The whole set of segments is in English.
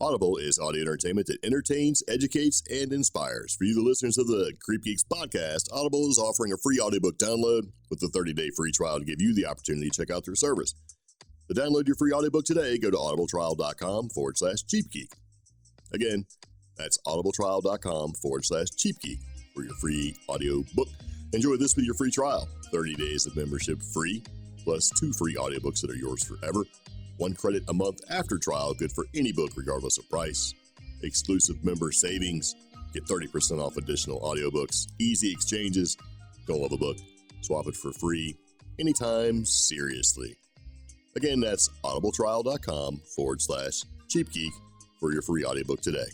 Audible is audio entertainment that entertains, educates, and inspires. For you, the listeners of the CreepGeeks Podcast, Audible is offering a free audiobook download with a 30-day free trial to give you the opportunity to check out their service. To download your free audiobook today, go to audibletrial.com/cheapgeek. Again, that's audibletrial.com/cheapgeek for your free audiobook. Enjoy this with your free trial. 30 days of membership free, plus 2 free audiobooks that are yours forever. 1 credit a month after trial, good for any book regardless of price. Exclusive member savings. Get 30% off additional audiobooks. Easy exchanges. Don't love a book? Swap it for free anytime, seriously. Again, that's audibletrial.com/cheapgeek for your free audiobook today.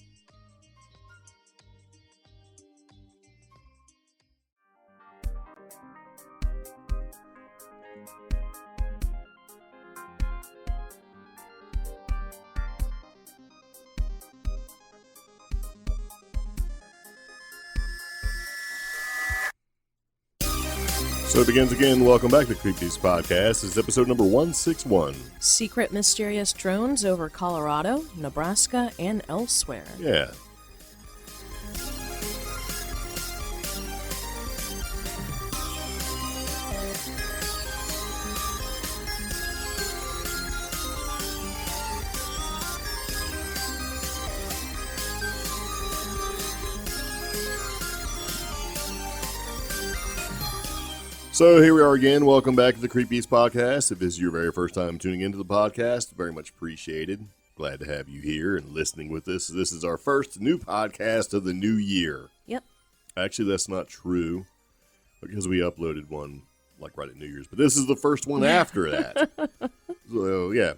So it begins again. Welcome back to CreepGeeks Podcast. This is episode number 161. Secret mysterious drones over Colorado, Nebraska, and elsewhere. Yeah. So here we are again. Welcome back to the CreepGeeks Podcast. If this is your very first time tuning into the podcast, very much appreciated. Glad to have you here and listening with us. This is our first new podcast of the new year. Yep. Actually, that's not true because we uploaded one like right at New Year's, but this is the first one after that. So, yeah.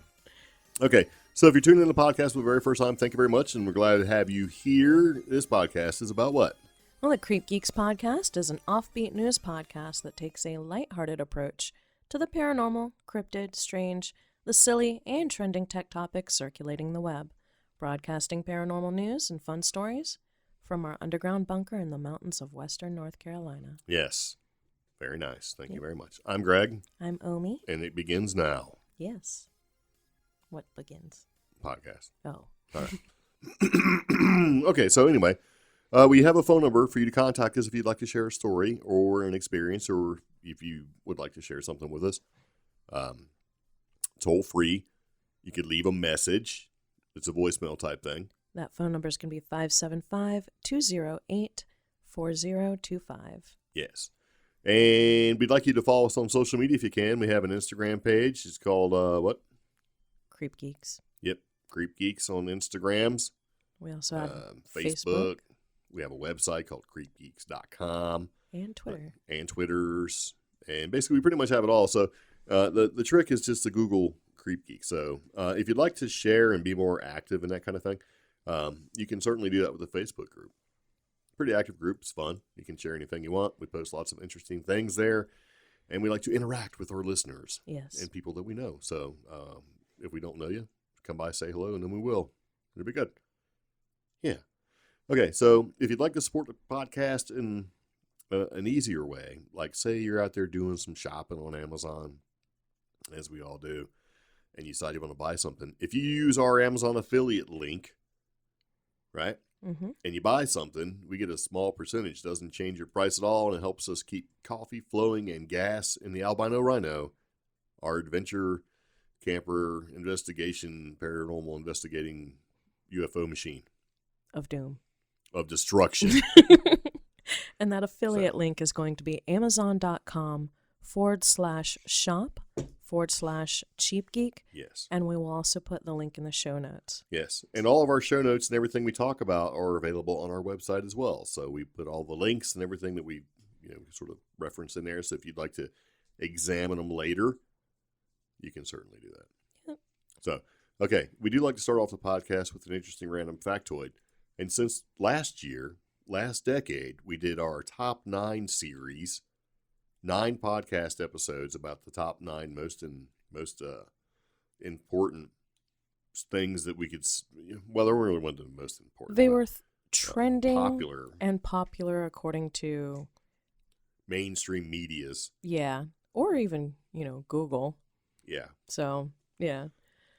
Okay. So if you're tuning in to the podcast for the very first time, thank you very much, and we're glad to have you here. This podcast is about what? Well, the CreepGeeks Podcast is an offbeat news podcast that takes a lighthearted approach to the paranormal, cryptid, strange, the silly, and trending tech topics circulating the web, broadcasting paranormal news and fun stories from our underground bunker in the mountains of western North Carolina. Yes. Very nice. Thank you very much. I'm Greg. I'm Omi. And it begins now. Yes. What begins? Podcast. Oh. All right. Okay, so anyway, we have a phone number for you to contact us if you'd like to share a story or an experience, or if you would like to share something with us. Toll free. You could leave a message. It's a voicemail type thing. That phone number is going to be 575-208-4025. Yes. And we'd like you to follow us on social media if you can. We have an Instagram page. It's called, what? CreepGeeks. Yep. CreepGeeks on Instagrams. We also have Facebook. We have a website called CreepGeeks.com. And Twitter. And Twitters. And basically, we pretty much have it all. So the trick is just to Google CreepGeeks. So if you'd like to share and be more active in that kind of thing, you can certainly do that with the Facebook group. Pretty active group. It's fun. You can share anything you want. We post lots of interesting things there. And we like to interact with our listeners. Yes. And people that we know. So if we don't know you, come by, say hello, and then we will. It'll be good. Yeah. Okay, so if you'd like to support the podcast in an easier way, like say you're out there doing some shopping on Amazon, as we all do, and you decide you want to buy something, if you use our Amazon affiliate link, right, mm-hmm. and you buy something, we get a small percentage. Doesn't change your price at all, and it helps us keep coffee flowing and gas in the Albino Rhino, our adventure camper investigation, paranormal investigating UFO machine. Of doom. Of destruction. And that affiliate link is going to be amazon.com/shop/cheapgeek. Yes. And we will also put the link in the show notes. Yes. And all of our show notes and everything we talk about are available on our website as well. So we put all the links and everything that we sort of reference in there. So if you'd like to examine them later, you can certainly do that. Yep. So, okay. We do like to start off the podcast with an interesting random factoid. And since last decade, we did our top 9 series, 9 podcast episodes about the top 9 most important things that we could, well, they really weren't the most important. They were trending popular according to mainstream medias. Yeah. Or even, Google. Yeah. So, yeah.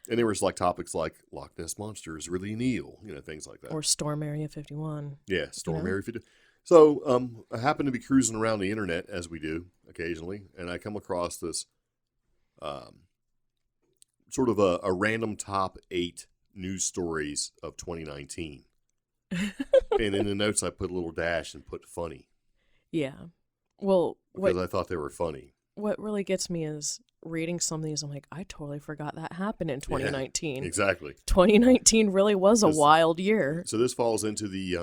And there was like topics like Loch Ness Monster is really Neil, things like that. Or Storm Area 51. Yeah, Storm Area 51. So I happen to be cruising around the internet, as we do occasionally, and I come across this sort of a random top 8 news stories of 2019. And in the notes, I put a little dash and put funny. Yeah. Well, because I thought they were funny. What really gets me is reading some of these. I'm like, I totally forgot that happened in 2019. Yeah, exactly. 2019 really was a wild year. So this falls into the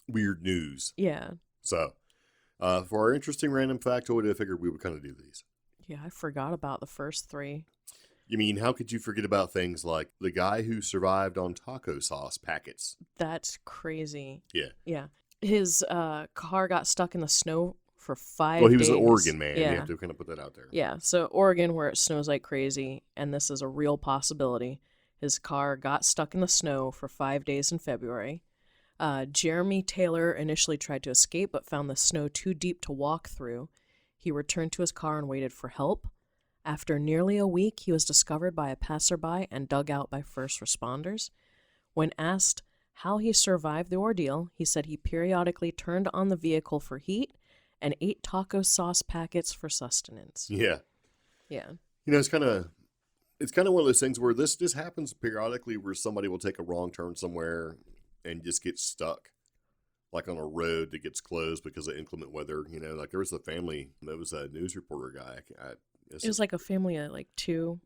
weird news. Yeah. So for our interesting random factoid, I figured we would kind of do these. Yeah, I forgot about the first 3. You mean, how could you forget about things like the guy who survived on taco sauce packets? That's crazy. Yeah. Yeah. His car got stuck in the snow for 5 days. Well, he was an Oregon man. Yeah. You have to kind of put that out there. Yeah. So Oregon, where it snows like crazy, and this is a real possibility. His car got stuck in the snow for 5 days in February. Jeremy Taylor initially tried to escape, but found the snow too deep to walk through. He returned to his car and waited for help. After nearly a week, he was discovered by a passerby and dug out by first responders. When asked how he survived the ordeal, he said he periodically turned on the vehicle for heat and ate taco sauce packets for sustenance. Yeah. Yeah. It's kind of one of those things where this happens periodically, where somebody will take a wrong turn somewhere and just get stuck, like on a road that gets closed because of inclement weather. Like there was a family, that was a news reporter guy. It was like a family of like 2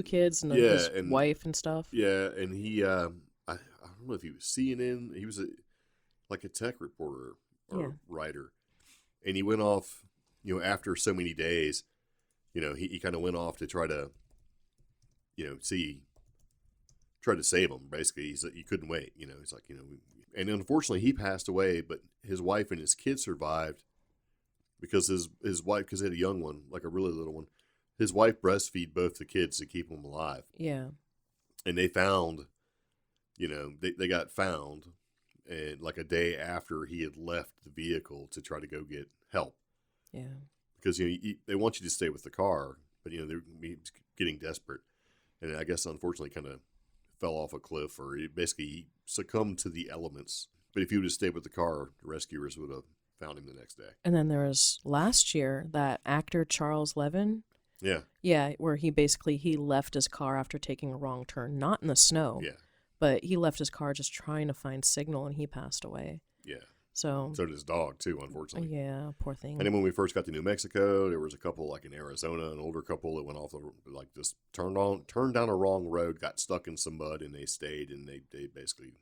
kids and his wife and stuff. Yeah, and he, I don't know if he was CNN. He was like a tech reporter or writer. And he went off, after so many days, he kind of went off to try to, try to save him, basically. He couldn't wait, he's like, and unfortunately he passed away, but his wife and his kids survived because his wife, because he had a young one, like a really little one, his wife breastfeed both the kids to keep them alive. Yeah. And they found, they got found, and like a day after he had left the vehicle to try to go get help. Yeah. Because, they want you to stay with the car, but, they're getting desperate. And I guess, unfortunately, kind of fell off a cliff, or he succumbed to the elements. But if he would have stayed with the car, the rescuers would have found him the next day. And then there was last year that actor Charles Levin. Yeah. Yeah, where he left his car after taking a wrong turn, not in the snow. Yeah. But he left his car just trying to find signal, and he passed away. Yeah. So did his dog, too, unfortunately. Yeah, poor thing. And then when we first got to New Mexico, there was a couple, like in Arizona, an older couple that went off, just turned down a wrong road, got stuck in some mud, and they stayed, and they basically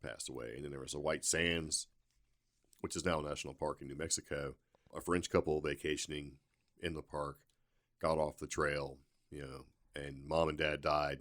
passed away. And then there was a White Sands, which is now a national park in New Mexico. A French couple vacationing in the park got off the trail, and mom and dad died,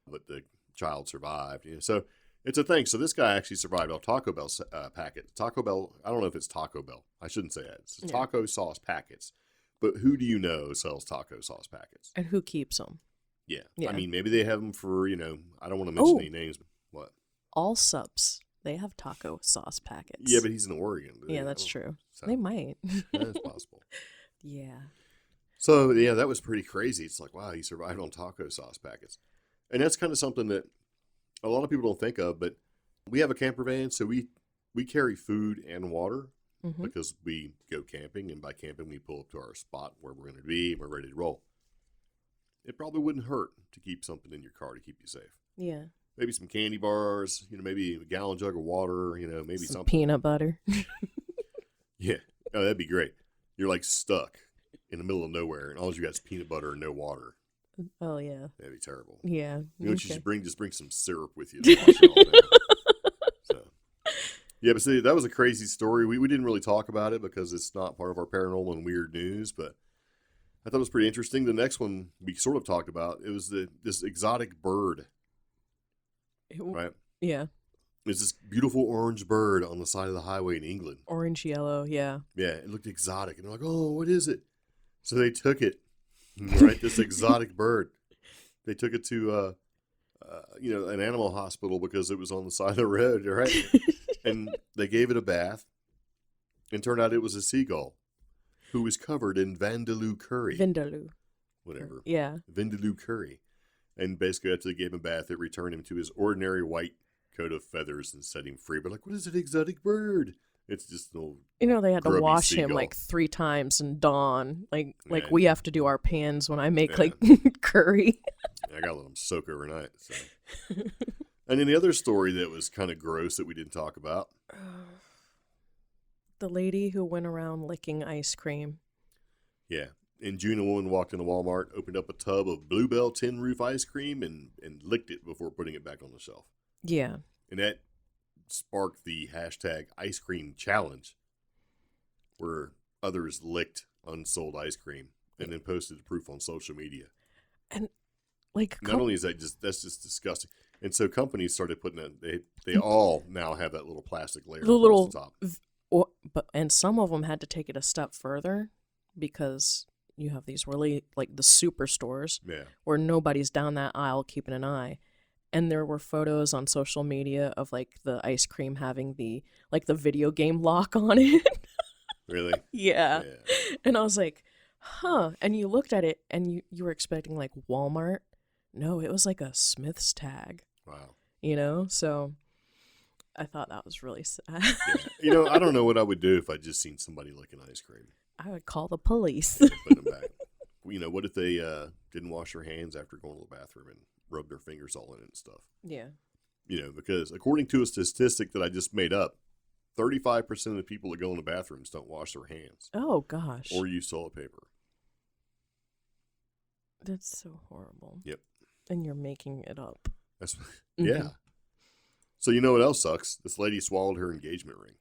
but the child survived. So it's a thing. So this guy actually survived on Taco Bell packet. Taco Bell, I don't know if it's Taco Bell. I shouldn't say that. It's taco sauce packets. But who do you know sells taco sauce packets? And who keeps them? Yeah. I mean, maybe they have them for, I don't want to mention any names. But what? Allsup's. They have taco sauce packets. Yeah, but he's in Oregon. Yeah, that's true. So. They might. That's possible. Yeah. So, yeah, that was pretty crazy. It's like, wow, he survived on taco sauce packets. And that's kind of something that a lot of people don't think of, but we have a camper van, so we carry food and water because we go camping, and by camping, we pull up to our spot where we're going to be, and we're ready to roll. It probably wouldn't hurt to keep something in your car to keep you safe. Yeah. Maybe some candy bars, maybe a gallon jug of water, maybe some something. Peanut butter. Yeah. Oh, that'd be great. You're like stuck in the middle of nowhere, and all you got is peanut butter and no water. Oh, yeah. That'd be terrible. Yeah. You should just bring some syrup with you to wash it all down. So, yeah, but see, that was a crazy story. We didn't really talk about it because it's not part of our paranormal and weird news, but I thought it was pretty interesting. The next one we sort of talked about, it was this exotic bird. Right? Yeah. It's this beautiful orange bird on the side of the highway in England. Orange, yellow, yeah. Yeah, it looked exotic. And they're like, oh, what is it? So they took it, right? This exotic bird. They took it to, an animal hospital because it was on the side of the road, right? And they gave it a bath. And turned out it was a seagull who was covered in Vindaloo curry. Vindaloo. whatever. Yeah. Vindaloo curry. And basically, after they gave him a bath, it returned him to his ordinary white coat of feathers and set him free. But like, what is an exotic bird? It's just an old They had to wash him seagull. like 3 times in dawn. Like Yeah. we have to do our pans when I make like curry. I gotta let them soak overnight. So. And then the other story that was kind of gross that we didn't talk about. The lady who went around licking ice cream. Yeah. In June, a woman walked into Walmart, opened up a tub of Bluebell tin roof ice cream, and licked it before putting it back on the shelf. Yeah. And that sparked the hashtag ice cream challenge, where others licked unsold ice cream and then posted proof on social media. And like, not only is that's just disgusting. And so companies started putting it, they all now have that little plastic layer across the top. And some of them had to take it a step further because you have these really, like, the superstores where nobody's down that aisle keeping an eye. And there were photos on social media of, like, the ice cream having the video game lock on it. Really? Yeah. And I was like, huh. And you looked at it and you were expecting, like, Walmart. No, it was like a Smith's tag. Wow. So I thought that was really sad. Yeah. I don't know what I would do if I just seen somebody licking ice cream. I would call the police. Put them back. What if they didn't wash their hands after going to the bathroom and rubbed their fingers all in it and stuff? Yeah. Because according to a statistic that I just made up, 35% of the people that go in the bathrooms don't wash their hands. Oh, gosh. Or use toilet paper. That's so horrible. Yep. And you're making it up. Yeah. So you know what else sucks? This lady swallowed her engagement ring.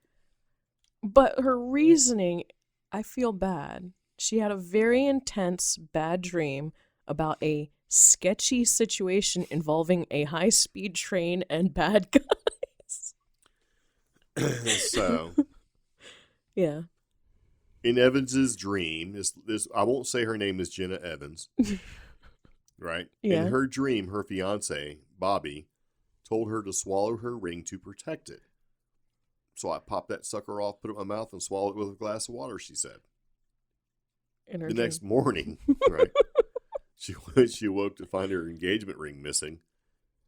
But her reasoning, I feel bad. She had a very intense, bad dream about a sketchy situation involving a high-speed train and bad guys. So. Yeah. In Evans's dream, this I won't say her name is Jenna Evans. Right? Yeah. In her dream, her fiance, Bobby, told her to swallow her ring to protect it. So I popped that sucker off, put it in my mouth, and swallowed it with a glass of water, she said. The next morning, right, she woke to find her engagement ring missing.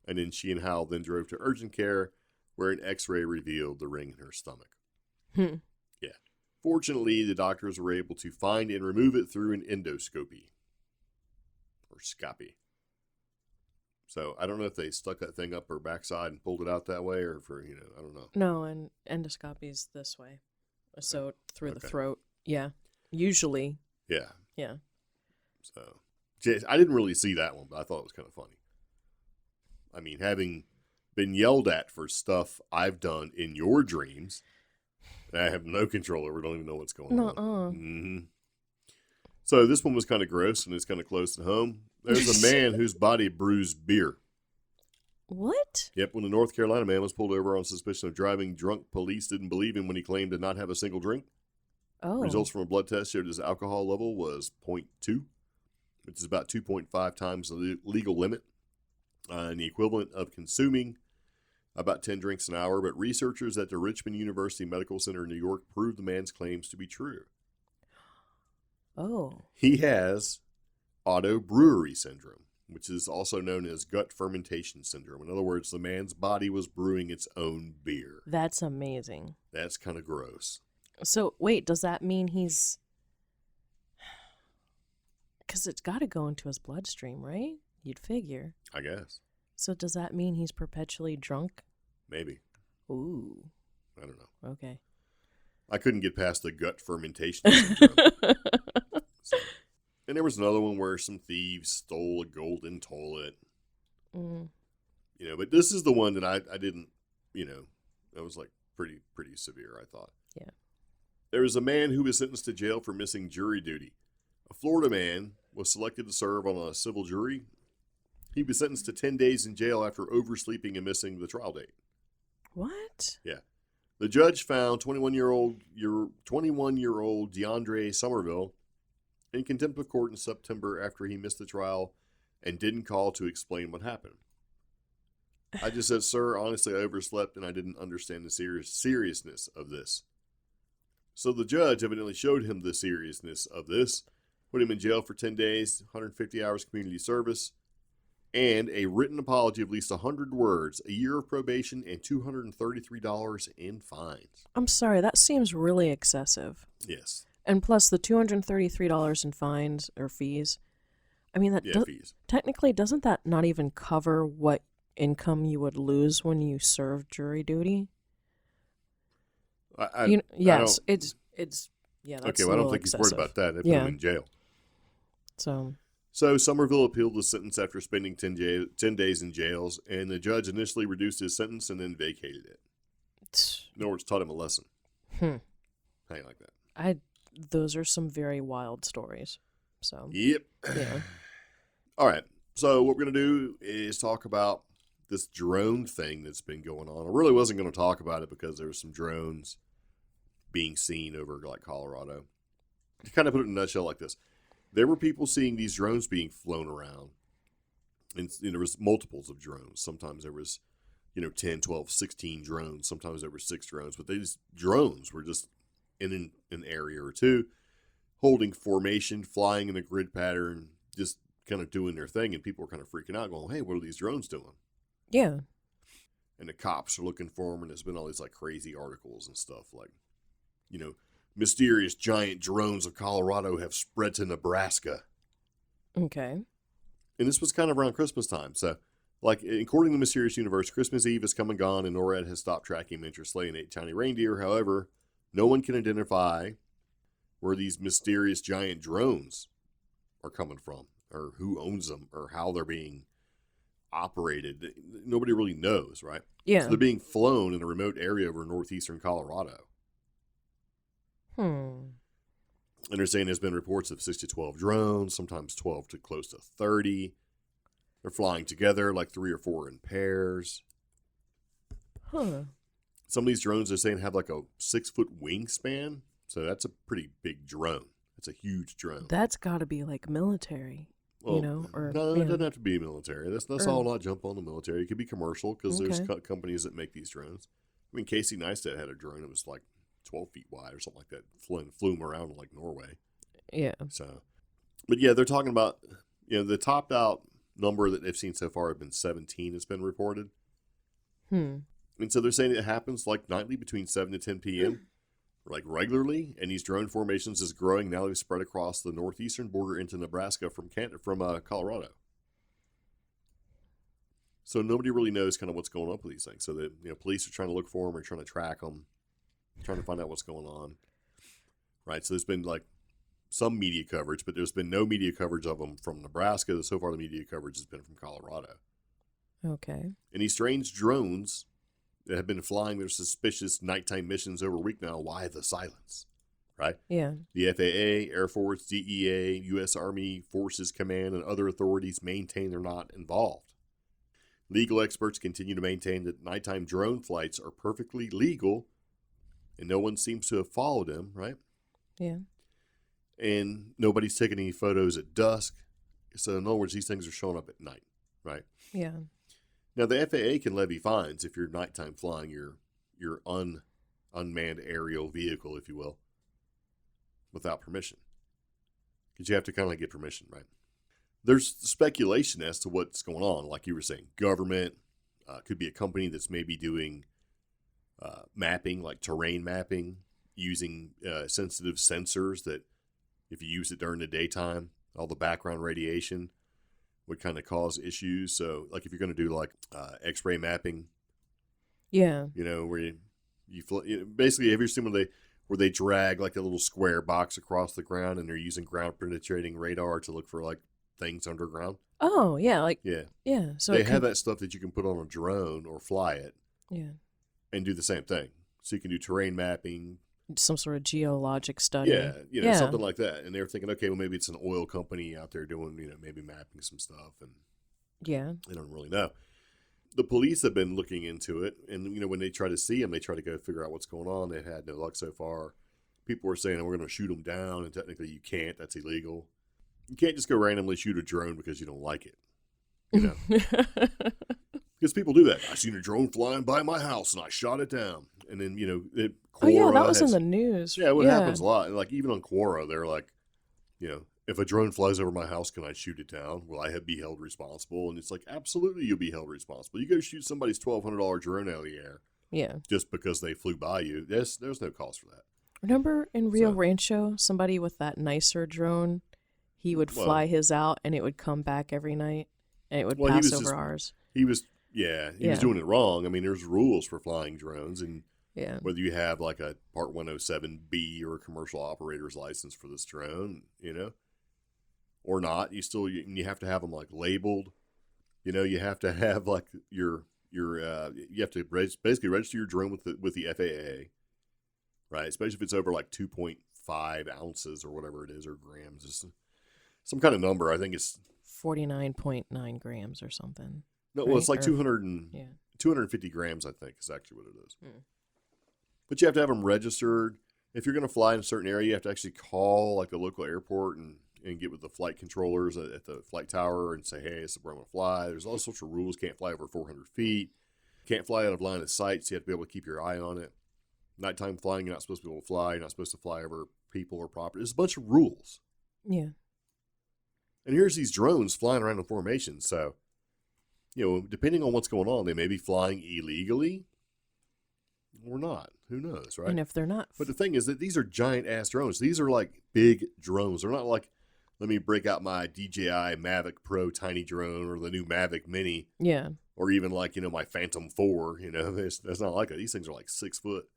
And then she and Hal then drove to urgent care, where an x-ray revealed the ring in her stomach. Yeah. Fortunately, the doctors were able to find and remove it through an endoscopy. Or scopy. So I don't know if they stuck that thing up her backside and pulled it out that way, or I don't know. No, and endoscopy's this way. So through the throat. Yeah. Usually. Yeah. Yeah. So I didn't really see that one, but I thought it was kind of funny. I mean, having been yelled at for stuff I've done in your dreams, and I have no control over, don't even know what's going on. Mm-hmm. So this one was kind of gross, and it's kind of close to home. There's a man whose body brews beer. What? Yep, when the North Carolina man was pulled over on suspicion of driving drunk, police didn't believe him when he claimed to not have a single drink. Oh. Results from a blood test showed his alcohol level was 0.2, which is about 2.5 times the legal limit, and the equivalent of consuming about 10 drinks an hour. But researchers at the Richmond University Medical Center in New York proved the man's claims to be true. Oh. He has autobrewery syndrome, which is also known as gut fermentation syndrome. In other words, the man's body was brewing its own beer. That's amazing. That's kind of gross. So, wait, does that mean he's... Because it's got to go into his bloodstream, right? You'd figure. I guess. So does that mean he's perpetually drunk? Maybe. Ooh. I don't know. Okay. I couldn't get past the gut fermentation syndrome. And there was another one where some thieves stole a golden toilet. Mm. But this is the one that I didn't, that was like pretty severe, I thought. Yeah. There was a man who was sentenced to jail for missing jury duty. A Florida man was selected to serve on a civil jury. He was sentenced to 10 days in jail after oversleeping and missing the trial date. What? Yeah. The judge found 21-year-old DeAndre Somerville in contempt of court in September after he missed the trial and didn't call to explain what happened. I just said, sir, honestly, I overslept and I didn't understand the seriousness of this. So the judge evidently showed him the seriousness of this put him in jail for 10 days, 150 hours community service, and a written apology of at least 100 words, a year of probation, and $233 in fines. I'm sorry, that seems really excessive. Yes. And plus the $233 in fines or fees. I mean, fees. Technically, doesn't that not even cover what income you would lose when you serve jury duty? Yes, it's yeah. That's okay, well, I don't think excessive. he's worried about that. They put him in jail. So Somerville appealed the sentence after spending 10 days in jails, and the judge initially reduced his sentence and then vacated it. In other words, taught him a lesson. How you like that? Those are some very wild stories. So yep. Yeah. All right. So what we're going to do is talk about this drone thing that's been going on. I really wasn't going to talk about it because there were some drones being seen over like Colorado. To kind of put it in a nutshell like this. There were people seeing these drones being flown around. And there was multiples of drones. Sometimes there was, 10, 12, 16 drones. Sometimes there were 6 drones. But these drones were just in an area or two, holding formation, flying in a grid pattern, just kind of doing their thing. And people were kind of freaking out, going, hey, what are these drones doing? Yeah. And the cops are looking for them. And there's been all these like crazy articles and stuff like, mysterious giant drones of Colorado have spread to Nebraska. Okay. And this was kind of around Christmas time. So, like, according to Mysterious Universe, Christmas Eve has come and gone, and NORAD has stopped tracking them after slaying 8 tiny reindeer. However, no one can identify where these mysterious giant drones are coming from, or who owns them, or how they're being operated. Nobody really knows, right? Yeah. So they're being flown in a remote area over northeastern Colorado. And they're saying there's been reports of 6 to 12 drones, sometimes 12 to close to 30. They're flying together like 3 or 4 in pairs. Some of these drones they're saying have like a 6-foot wingspan. So that's a pretty big drone. That's a huge drone. That's got to be like military, Well, or no, it doesn't have to be military. Let's all not jump on the military. It could be commercial because there's companies that make these drones. I mean, Casey Neistat had a drone that was like 12 feet wide or something like that, flew them around in like Norway. Yeah. So, but yeah, they're talking about, the topped out number that they've seen so far have been 17 has been reported. And so they're saying it happens like nightly between 7 to 10 p.m. like regularly. And these drone formations is growing. Now they've spread across the northeastern border into Nebraska from Colorado. So nobody really knows kind of what's going on with these things. So that, police are trying to look for them or trying to track them. Trying to find out what's going on. Right, so there's been like some media coverage, but there's been no media coverage of them from Nebraska. So far the media coverage has been from Colorado. Okay. And these strange drones that have been flying their suspicious nighttime missions over a week now, why the silence? Right? Yeah. The FAA, Air Force, DEA, U.S. Army Forces Command, and other authorities maintain they're not involved. Legal experts continue to maintain that nighttime drone flights are perfectly legal, and no one seems to have followed them, right? Yeah. And nobody's taking any photos at dusk. So in other words, these things are showing up at night, right? Yeah. Now the FAA can levy fines if you're nighttime flying your unmanned aerial vehicle, if you will, without permission. Because you have to kind of like get permission, right? There's speculation as to what's going on. Like you were saying, government, could be a company that's maybe doing mapping, like terrain mapping, using sensitive sensors that if you use it during the daytime, all the background radiation would kind of cause issues. So like if you're going to do like x-ray mapping, where you basically, have you seen where they drag like a little square box across the ground and they're using ground penetrating radar to look for like things underground? Oh, yeah. Yeah. So they have that stuff that you can put on a drone or fly it. Yeah. And do the same thing. So you can do terrain mapping. Some sort of geologic study. Yeah, something like that. And they're thinking, okay, well, maybe it's an oil company out there doing, maybe mapping some stuff. And yeah, they don't really know. The police have been looking into it. And, when they try to see them, they try to go figure out what's going on. They've had no luck so far. People are saying, we're going to shoot them down. And technically you can't. That's illegal. You can't just go randomly shoot a drone because you don't like it. Because people do that. I seen a drone flying by my house and I shot it down. And then, Quora that was in the news. Yeah, it happens a lot. And like even on Quora, they're like, if a drone flies over my house, can I shoot it down? Will I be held responsible? And it's like, absolutely, you'll be held responsible. You go shoot somebody's $1,200 drone out of the air. Yeah. Just because they flew by you. There's no cost for that. Remember in Rio Rancho, somebody with that nicer drone, he would fly his out and it would come back every night and it would pass over ours. He was doing it wrong. I mean, there's rules for flying drones, and whether you have like a Part 107B or a commercial operator's license for this drone, or not, you have to have them like labeled. You have to have like you have to basically register your drone with the FAA, right? Especially if it's over like 2.5 ounces or whatever it is, or grams. It's some kind of number. I think it's 49.9 grams or something. No, well, it's like 250 grams, I think, is actually what it is. Hmm. But you have to have them registered. If you're going to fly in a certain area, you have to actually call like the local airport and get with the flight controllers at the flight tower and say, hey, this is where I'm going to fly. There's all sorts of rules. Can't fly over 400 feet. Can't fly out of line of sight, so you have to be able to keep your eye on it. Nighttime flying, you're not supposed to be able to fly. You're not supposed to fly over people or property. There's a bunch of rules. Yeah. And here's these drones flying around in formation. So, depending on what's going on, they may be flying illegally or not. Who knows, right? And if they're not. But the thing is that these are giant-ass drones. These are like big drones. They're not like, let me break out my DJI Mavic Pro tiny drone or the new Mavic Mini. Yeah. Or even like, my Phantom 4. That's not like that. These things are like 6 foot.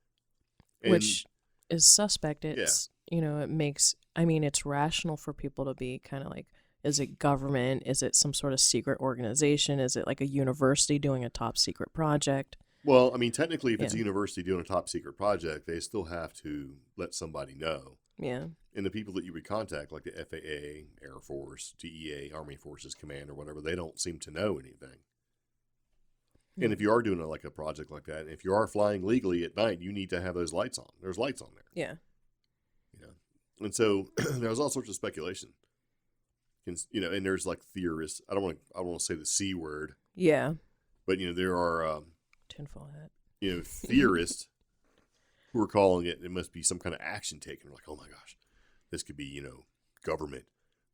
And, which is suspect. It's, it makes, it's rational for people to be kind of like, is it government? Is it some sort of secret organization? Is it like a university doing a top secret project? Well, technically, if it's a university doing a top secret project, they still have to let somebody know. Yeah. And the people that you would contact, like the FAA, Air Force, DEA, Army Forces Command, or whatever, they don't seem to know anything. And if you are doing a project like that, if you are flying legally at night, you need to have those lights on. There's lights on there. Yeah. And so there's all sorts of speculation. And there's like theorists. I don't want to say the C word. Yeah. But there are tinfoil hat. Theorists who are calling it must be some kind of action taken. They're like, oh my gosh, this could be government.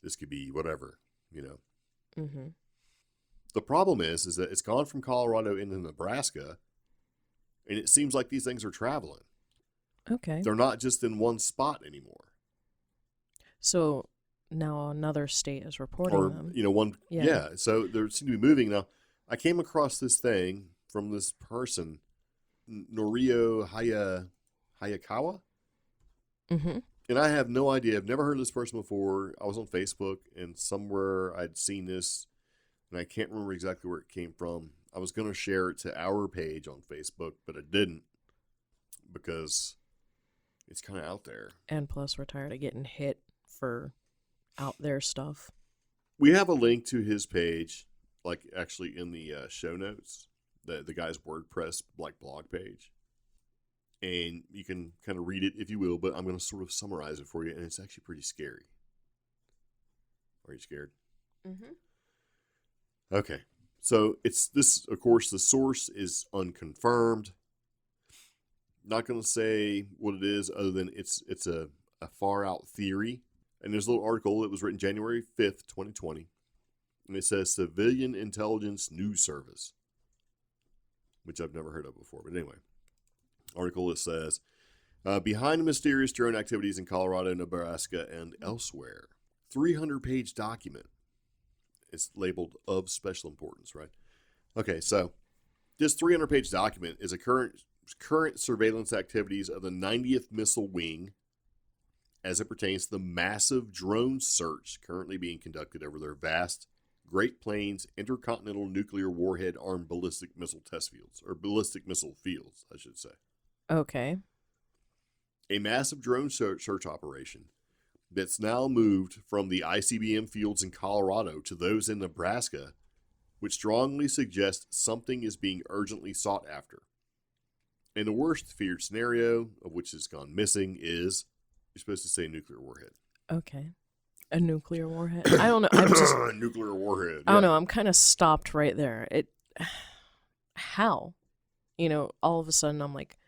This could be whatever. Mm-hmm. The problem is that it's gone from Colorado into Nebraska, and it seems like these things are traveling. Okay. They're not just in one spot anymore. So now another state is reporting them. So they seem to be moving. Now, I came across this thing from this person, Norio Hayakawa. Mm-hmm. And I have no idea. I've never heard of this person before. I was on Facebook, and somewhere I'd seen this, and I can't remember exactly where it came from. I was going to share it to our page on Facebook, but I didn't because it's kind of out there. And plus, we're tired of getting hit for out there stuff. We have a link to his page, like actually in the show notes, the guy's WordPress blog page. And you can kind of read it if you will, but I'm going to sort of summarize it for you, and it's actually pretty scary. Are you scared? Mm-hmm. Okay. So it's this, of course, the source is unconfirmed. Not going to say what it is other than it's a far out theory. And there's a little article that was written January 5th, 2020. And it says Civilian Intelligence News Service, which I've never heard of before. But anyway, article that says, behind the mysterious drone activities in Colorado, Nebraska, and elsewhere. 300-page document. It's labeled of special importance, right? Okay, so this 300-page document is a current surveillance activities of the 90th Missile Wing as it pertains to the massive drone search currently being conducted over their vast Great Plains intercontinental nuclear warhead armed ballistic missile test fields, or ballistic missile fields, I should say. Okay. A massive drone search operation that's now moved from the ICBM fields in Colorado to those in Nebraska, which strongly suggests something is being urgently sought after. And the worst feared scenario, of which has gone missing, is, you're supposed to say nuclear warhead. Okay. A nuclear warhead? I don't know. I'm just nuclear warhead. I don't know. I'm kind of stopped right there. How? All of a sudden I'm like,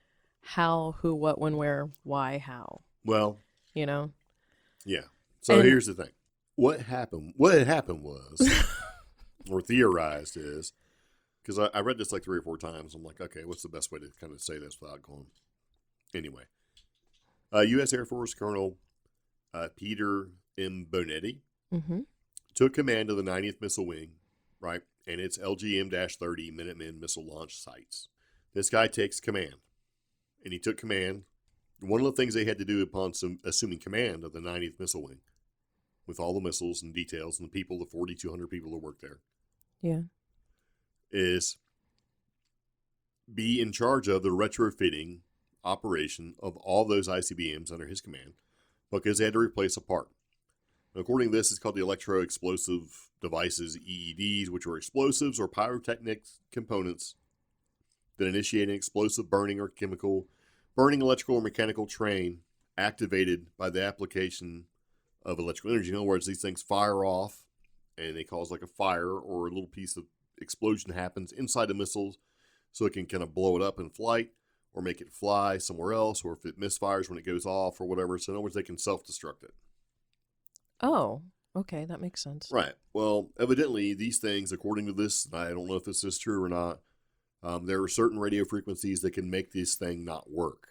how, who, what, when, where, why, how? Well. Yeah. So here's the thing. what had happened was, or theorized is, because I read this like 3 or 4 times. I'm like, okay, what's the best way to kind of say this without going? Anyway, U.S. Air Force Colonel Peter M. Bonetti took command of the 90th Missile Wing, right, and its LGM-30 Minuteman missile launch sites. This guy takes command, and he took command. One of the things they had to do upon assuming command of the 90th Missile Wing, with all the missiles and details and the people, the 4,200 people who work there, is be in charge of the retrofitting operation of all those ICBMs under his command, because they had to replace a part. According to this, it's called the Electro-Explosive Devices, EEDs, which are explosives or pyrotechnic components that initiate an explosive burning or chemical, burning electrical or mechanical train activated by the application of electrical energy. In other words, these things fire off and they cause like a fire, or a little piece of explosion happens inside the missiles so it can kind of blow it up in flight or make it fly somewhere else, or if it misfires when it goes off or whatever. So in other words, they can self-destruct it. Oh, okay. That makes sense. Right. Well, evidently these things, according to this, and I don't know if this is true or not, there are certain radio frequencies that can make this thing not work.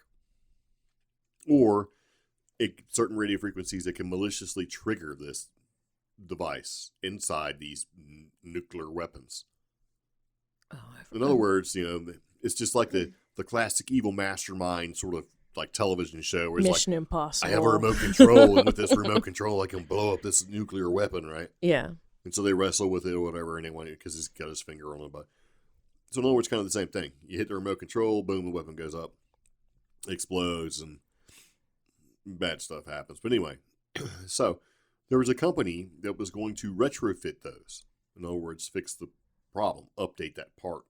Or certain radio frequencies that can maliciously trigger this device inside these nuclear weapons. Oh, in other words, it's just like the classic evil mastermind sort of like television show where it's Mission like, Impossible. I have a remote control, and with this remote control, I can blow up this nuclear weapon, right? Yeah. And so they wrestle with it or whatever, and they want it because he's got his finger on it. But so in other words, kind of the same thing. You hit the remote control, boom, the weapon goes up, explodes, and bad stuff happens. But anyway, so there was a company that was going to retrofit those. In other words, fix the problem, update that part,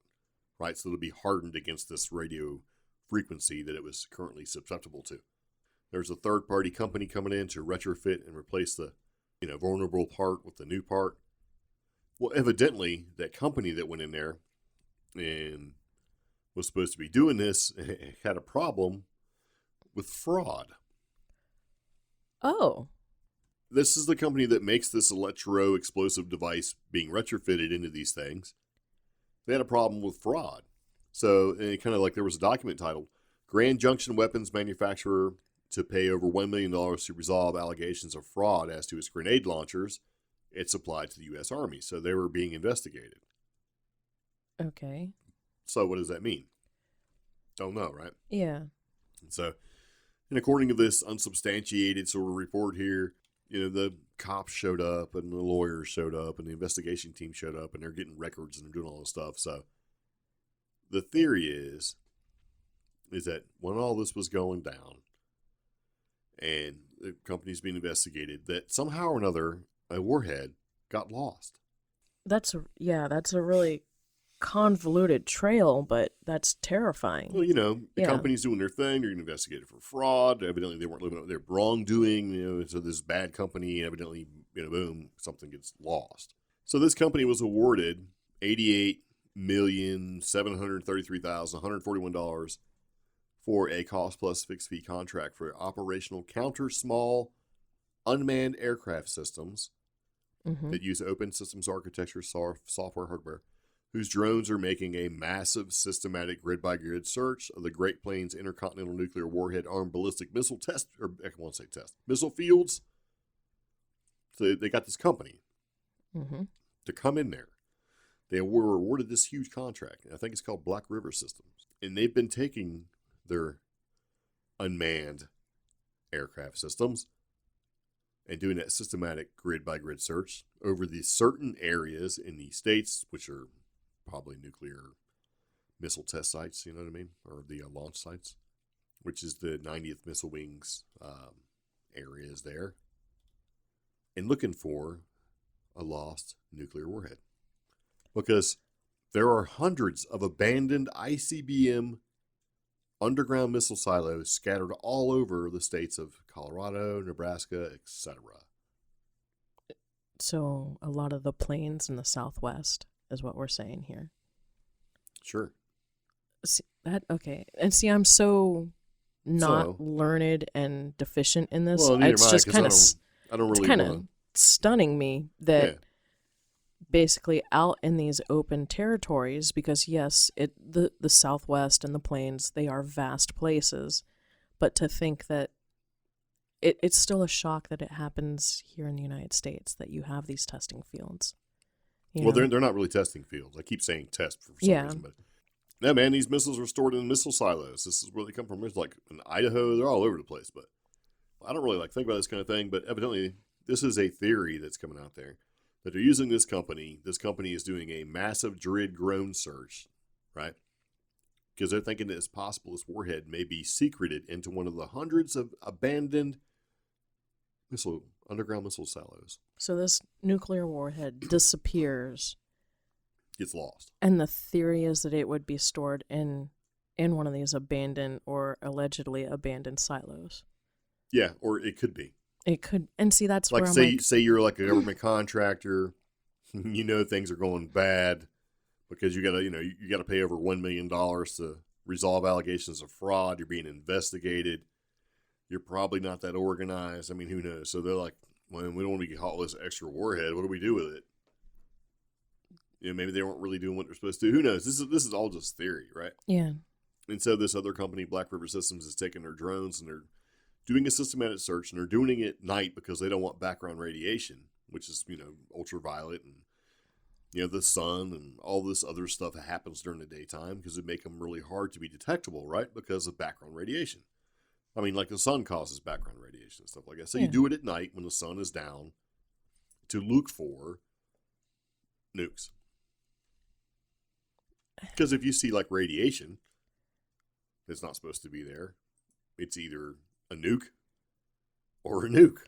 right? So it'll be hardened against this radio frequency that it was currently susceptible to. There's a third-party company coming in to retrofit and replace the, vulnerable part with the new part. Well, evidently, that company that went in there and was supposed to be doing this had a problem with fraud. Oh. This is the company that makes this electro-explosive device being retrofitted into these things. They had a problem with fraud. So, kind of like there was a document titled, Grand Junction Weapons Manufacturer to pay over $1 million to resolve allegations of fraud as to its grenade launchers it supplied to the U.S. Army. So they were being investigated. Okay. So what does that mean? Don't know, right? Yeah. So, and according to this unsubstantiated sort of report here, the cops showed up and the lawyers showed up and the investigation team showed up and they're getting records and they're doing all this stuff. So the theory is that when all this was going down and the company's being investigated, that somehow or another a warhead got lost. That's a really convoluted trail, but that's terrifying. Well, the company's doing their thing. They're investigated for fraud. Evidently, they weren't living up to their wrongdoing. So this bad company, evidently, boom, something gets lost. So this company was awarded $88,733,141 for a cost plus fixed fee contract for operational counter small unmanned aircraft systems that use open systems architecture, software, hardware, whose drones are making a massive systematic grid-by-grid search of the Great Plains Intercontinental Nuclear Warhead Armed Ballistic Missile missile fields. So they got this company to come in there. They were awarded this huge contract. I think it's called Black River Systems. And they've been taking their unmanned aircraft systems and doing that systematic grid-by-grid search over these certain areas in the states, which are probably nuclear missile test sites, you know what I mean? Or the launch sites, which is the 90th Missile Wing's areas there, and looking for a lost nuclear warhead. Because there are hundreds of abandoned ICBM underground missile silos scattered all over the states of Colorado, Nebraska, etc. So a lot of the plains in the Southwest is what we're saying here. Sure. Okay. And see, I'm so not learned and deficient in this. Well, it's just kind of... I don't really want to stunning me that basically out in these open territories, because yes, the Southwest and the Plains, they are vast places, but to think that it's still a shock that it happens here in the United States, that you have these testing fields. Well, they're not really testing fields. I keep saying test for some reason, but no, man, these missiles are stored in missile silos. This is where they come from. It's like in Idaho, they're all over the place. But I don't really think about this kind of thing. But evidently, this is a theory that's coming out there that they're using this company. This company is doing a massive drone search, right? Because they're thinking that it's possible this warhead may be secreted into one of the hundreds of abandoned underground missile silos. So this nuclear warhead disappears. Gets lost. And the theory is that it would be stored in one of these abandoned or allegedly abandoned silos. Yeah, or it could be. It could. And see, that's like, where I'm say you're like a government contractor, you know things are going bad because you gotta pay over $1 million to resolve allegations of fraud. You're being investigated. You're probably not that organized. I mean, who knows? So they're like, well, we don't want to get caught with this extra warhead. What do we do with it? Maybe they weren't really doing what they're supposed to do. Who knows? This is all just theory, right? Yeah. And so this other company, Black River Systems, is taking their drones and they're doing a systematic search, and they're doing it at night because they don't want background radiation, which is, ultraviolet and, the sun and all this other stuff that happens during the daytime, because it make them really hard to be detectable, right? Because of background radiation. I mean, like the sun causes background radiation and stuff like that. So you do it at night when the sun is down to look for nukes. Because if you see like radiation that's not supposed to be there, it's either a nuke or a nuke.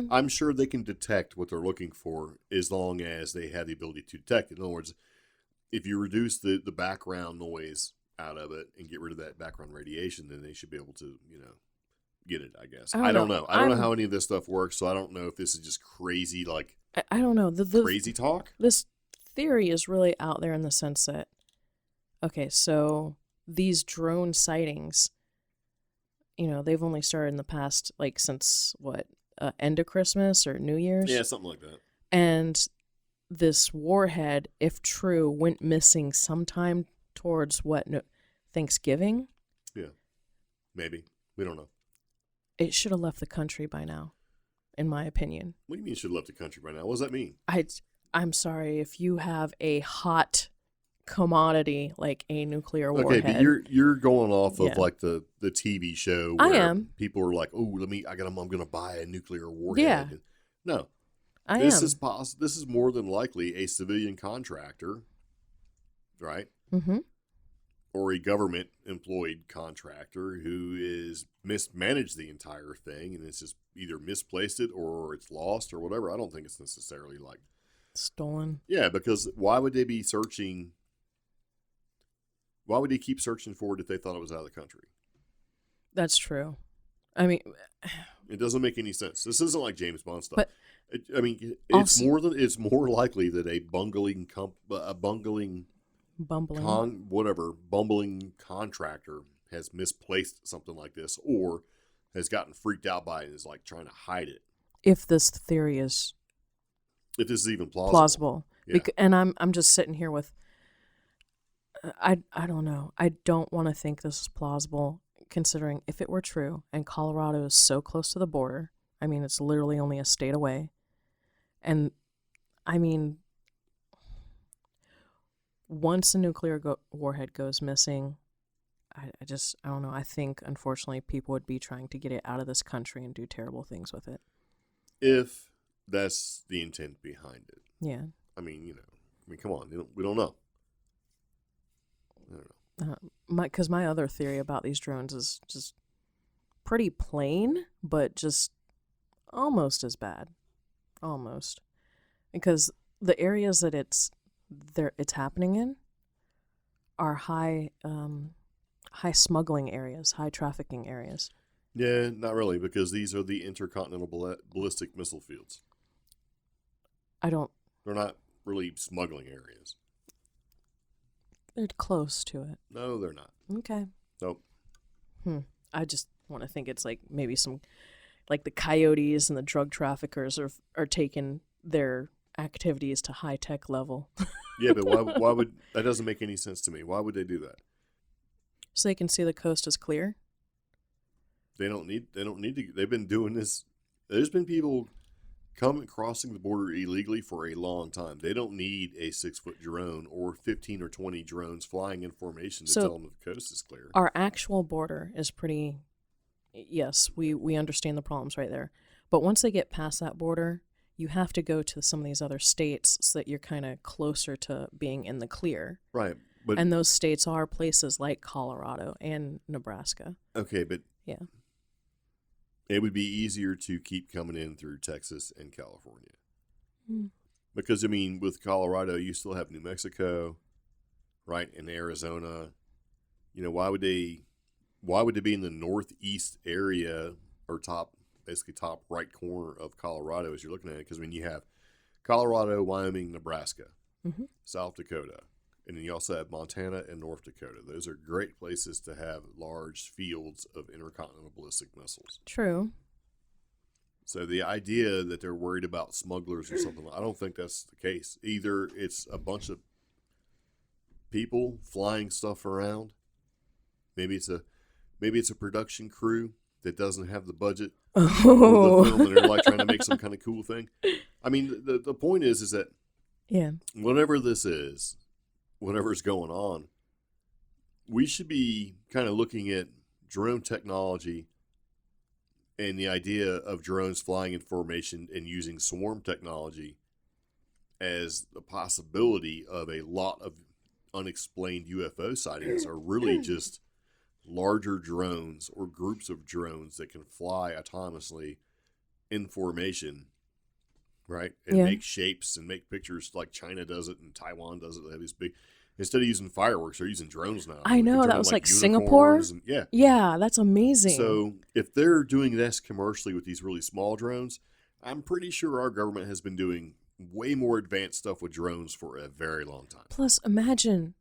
I'm sure they can detect what they're looking for as long as they have the ability to detect it. In other words, if you reduce the background noise out of it and get rid of that background radiation, then they should be able to, get it, I guess. I don't know. I don't know how any of this stuff works, so I don't know if this is just crazy, like, I don't know. The crazy talk? This theory is really out there in the sense that, okay, so these drone sightings, they've only started in the past, like, since, end of Christmas or New Year's? Yeah, something like that. And this warhead, if true, went missing sometime towards Thanksgiving? Yeah, maybe. We don't know. It should have left the country by now, in my opinion. What do you mean it should have left the country by now? What does that mean? I'm sorry, if you have a hot commodity like a nuclear warhead. Okay, but you're going off of like the TV show where I am. People are like, "Oh, I'm going to buy a nuclear warhead." Yeah. No. This is more than likely a civilian contractor, right? Mm-hmm. Or a government employed contractor who is mismanaged the entire thing and it's just either misplaced it or it's lost or whatever. I don't think it's necessarily like stolen. Yeah, because why would they be searching? Why would they keep searching for it if they thought it was out of the country? That's true. I mean, it doesn't make any sense. This isn't like James Bond stuff. But it's more likely that a bumbling contractor has misplaced something like this or has gotten freaked out by it and is like trying to hide it. If this theory is, if this is even plausible. Yeah. And I'm just sitting here with, I don't know. I don't want to think this is plausible, considering if it were true and Colorado is so close to the border. I mean, it's literally only a state away. And I mean, once a nuclear warhead goes missing, I don't know. I think, unfortunately, people would be trying to get it out of this country and do terrible things with it. If that's the intent behind it. Yeah. I mean, come on. We don't know. I don't know. Because my other theory about these drones is just pretty plain, but just almost as bad. Almost. Because the areas that it's happening in are high smuggling areas, high trafficking areas. Yeah, not really, because these are the intercontinental ballistic missile fields. They're not really smuggling areas. They're close to it. No, they're not. Okay. Nope. I just want to think it's like maybe some like the coyotes and the drug traffickers are taking their activities to high tech level. Yeah, but why would that doesn't make any sense to me. Why would they do that? So they can see the coast is clear? They don't need to. They've been doing this. There's been people crossing the border illegally for a long time. They don't need a 6-foot drone or 15 or 20 drones flying in formation to tell them that the coast is clear. Our actual border is pretty, yes, we understand the problems right there. But once they get past that border, you have to go to some of these other states so that you're kind of closer to being in the clear. Right. But, and those states are places like Colorado and Nebraska. Okay, but yeah, it would be easier to keep coming in through Texas and California. Mm. Because, I mean, with Colorado, you still have New Mexico, right, and Arizona. You know, why would they be in the northeast area or basically top right corner of Colorado as you're looking at it? Because, I mean, you have Colorado, Wyoming, Nebraska, South Dakota, and then you also have Montana and North Dakota. Those are great places to have large fields of intercontinental ballistic missiles. True. So the idea that they're worried about smugglers or something, I don't think that's the case. Either it's a bunch of people flying stuff around. Maybe it's a production crew that doesn't have the budget for the film, and they're like trying to make some kind of cool thing. I mean, the point is that whatever this is, whatever's going on, we should be kind of looking at drone technology and the idea of drones flying in formation and using swarm technology as the possibility of a lot of unexplained UFO sightings are really just larger drones or groups of drones that can fly autonomously in formation, right? And make shapes and make pictures like China does it and Taiwan does it. They have these big, instead of using fireworks, they're using drones now. I know, that was like Singapore. And, yeah, that's amazing. So if they're doing this commercially with these really small drones, I'm pretty sure our government has been doing way more advanced stuff with drones for a very long time. Plus, imagine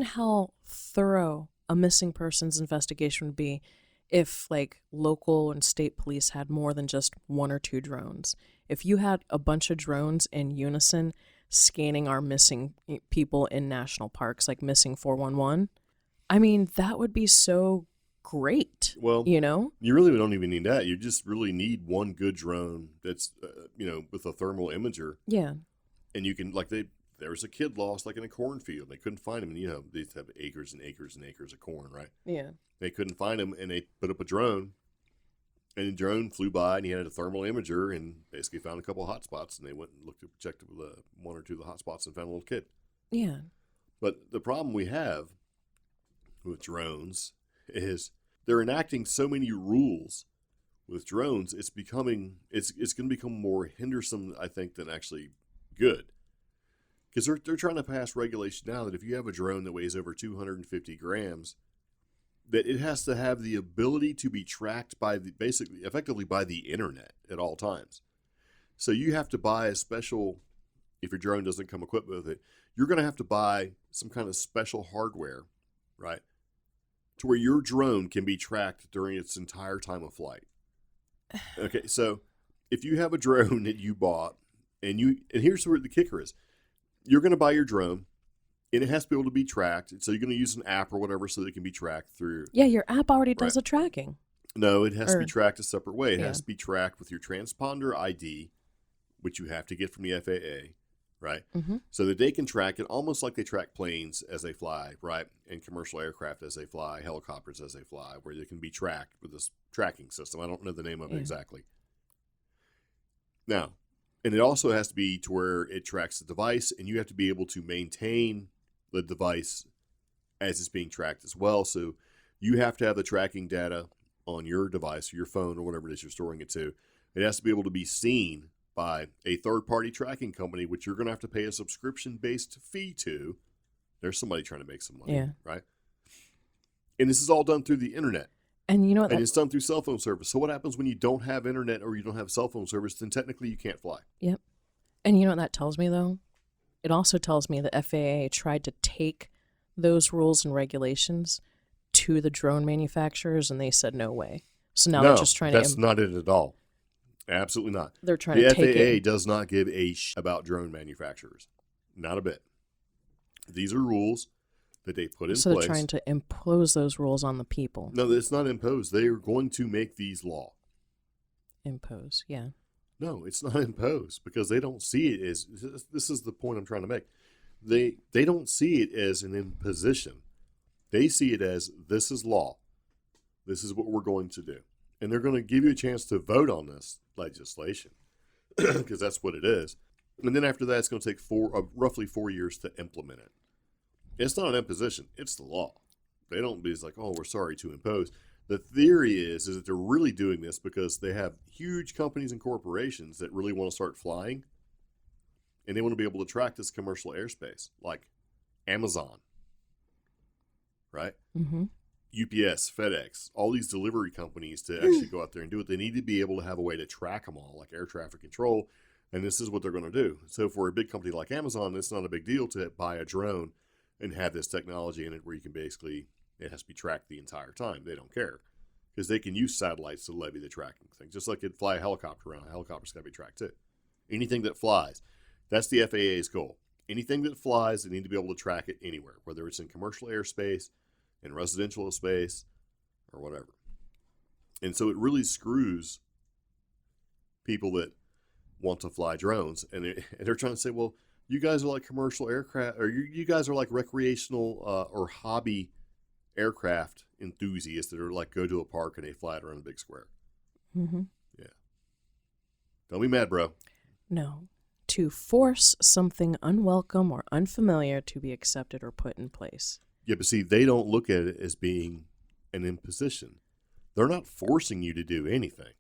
how thorough a missing persons investigation would be if like local and state police had more than just 1 or 2 drones. If you had a bunch of drones in unison scanning our missing people in national parks, like missing 411, I mean, that would be so great. Well, you know, you really don't even need that. You just really need one good drone that's, with a thermal imager. Yeah. And you can, like, there was a kid lost, like, in a cornfield. They couldn't find him. And, they have acres and acres and acres of corn, right? Yeah. They couldn't find him, and they put up a drone. And the drone flew by, and he had a thermal imager and basically found a couple of hot spots. And they went and checked 1 or 2 of the hot spots and found a little kid. Yeah. But the problem we have with drones is they're enacting so many rules with drones. It's going to become more hindersome, I think, than actually good. Because they're trying to pass regulation now that if you have a drone that weighs over 250 grams, that it has to have the ability to be tracked effectively by the internet at all times. So you have to buy a special, if your drone doesn't come equipped with it, you're going to have to buy some kind of special hardware, right, to where your drone can be tracked during its entire time of flight. Okay, so if you have a drone that you bought, and here's where the kicker is. You're going to buy your drone, and it has to be able to be tracked. So you're going to use an app or whatever so that it can be tracked through. Yeah, your app already does the tracking. No, it has to be tracked a separate way. It has to be tracked with your transponder ID, which you have to get from the FAA, right? Mm-hmm. So that they can track it almost like they track planes as they fly, right? And commercial aircraft as they fly, helicopters as they fly, where they can be tracked with this tracking system. I don't know the name of it exactly. Now, and it also has to be to where it tracks the device, and you have to be able to maintain the device as it's being tracked as well. So you have to have the tracking data on your device or your phone or whatever it is you're storing it to. It has to be able to be seen by a third-party tracking company, which you're going to have to pay a subscription-based fee to. There's somebody trying to make some money, right? And this is all done through the internet. And you know what? And it's done through cell phone service. So what happens when you don't have internet or you don't have cell phone service? Then technically you can't fly. Yep. And you know what that tells me, though? It also tells me the FAA tried to take those rules and regulations to the drone manufacturers, and they said no way. So now No, they're just trying to... that's not it at all. Absolutely not. They're trying to take it... The FAA does not give a about drone manufacturers. Not a bit. These are rules that they put in place. So they're trying to impose those rules on the people. No, it's not imposed. They are going to make these law. Impose, yeah. No, it's not imposed because they don't see it as... This is the point I'm trying to make. They don't see it as an imposition. They see it as, this is law. This is what we're going to do. And they're going to give you a chance to vote on this legislation because that's what it is. And then after that, it's going to take roughly 4 years to implement it. It's not an imposition. It's the law. They don't be like, oh, we're sorry to impose. The theory is that they're really doing this because they have huge companies and corporations that really want to start flying. And they want to be able to track this commercial airspace, like Amazon, right? Mm-hmm. UPS, FedEx, all these delivery companies to actually go out there and do it. They need to be able to have a way to track them all, like air traffic control. And this is what they're going to do. So for a big company like Amazon, it's not a big deal to buy a drone and have this technology in it where you can basically, it has to be tracked the entire time. They don't care because they can use satellites to levy the tracking thing. Just like it'd fly a helicopter around. A helicopter's got to be tracked too. Anything that flies. That's the FAA's goal. Anything that flies, they need to be able to track it anywhere, whether it's in commercial airspace, in residential space, or whatever. And so it really screws people that want to fly drones. And they're trying to say, well, you guys are like commercial aircraft, or you guys are like recreational or hobby aircraft enthusiasts that are like go to a park and they fly it around a big square. Mm-hmm. Yeah. Don't be mad, bro. No. To force something unwelcome or unfamiliar to be accepted or put in place. Yeah, but see, they don't look at it as being an imposition. They're not forcing you to do anything.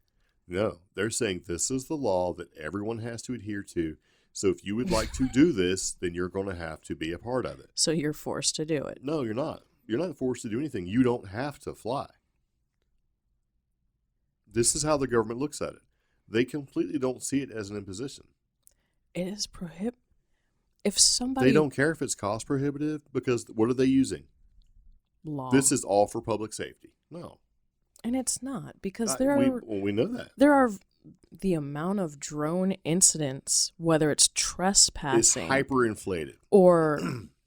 No, they're saying this is the law that everyone has to adhere to. So if you would like to do this, then you're going to have to be a part of it. So you're forced to do it. No, you're not. You're not forced to do anything. You don't have to fly. This is how the government looks at it. They completely don't see it as an imposition. It is If somebody... They don't care if it's cost prohibitive because what are they using? Law. This is all for public safety. No. And it's not because we know that. There are the amount of drone incidents, whether it's trespassing. It's hyperinflated. Or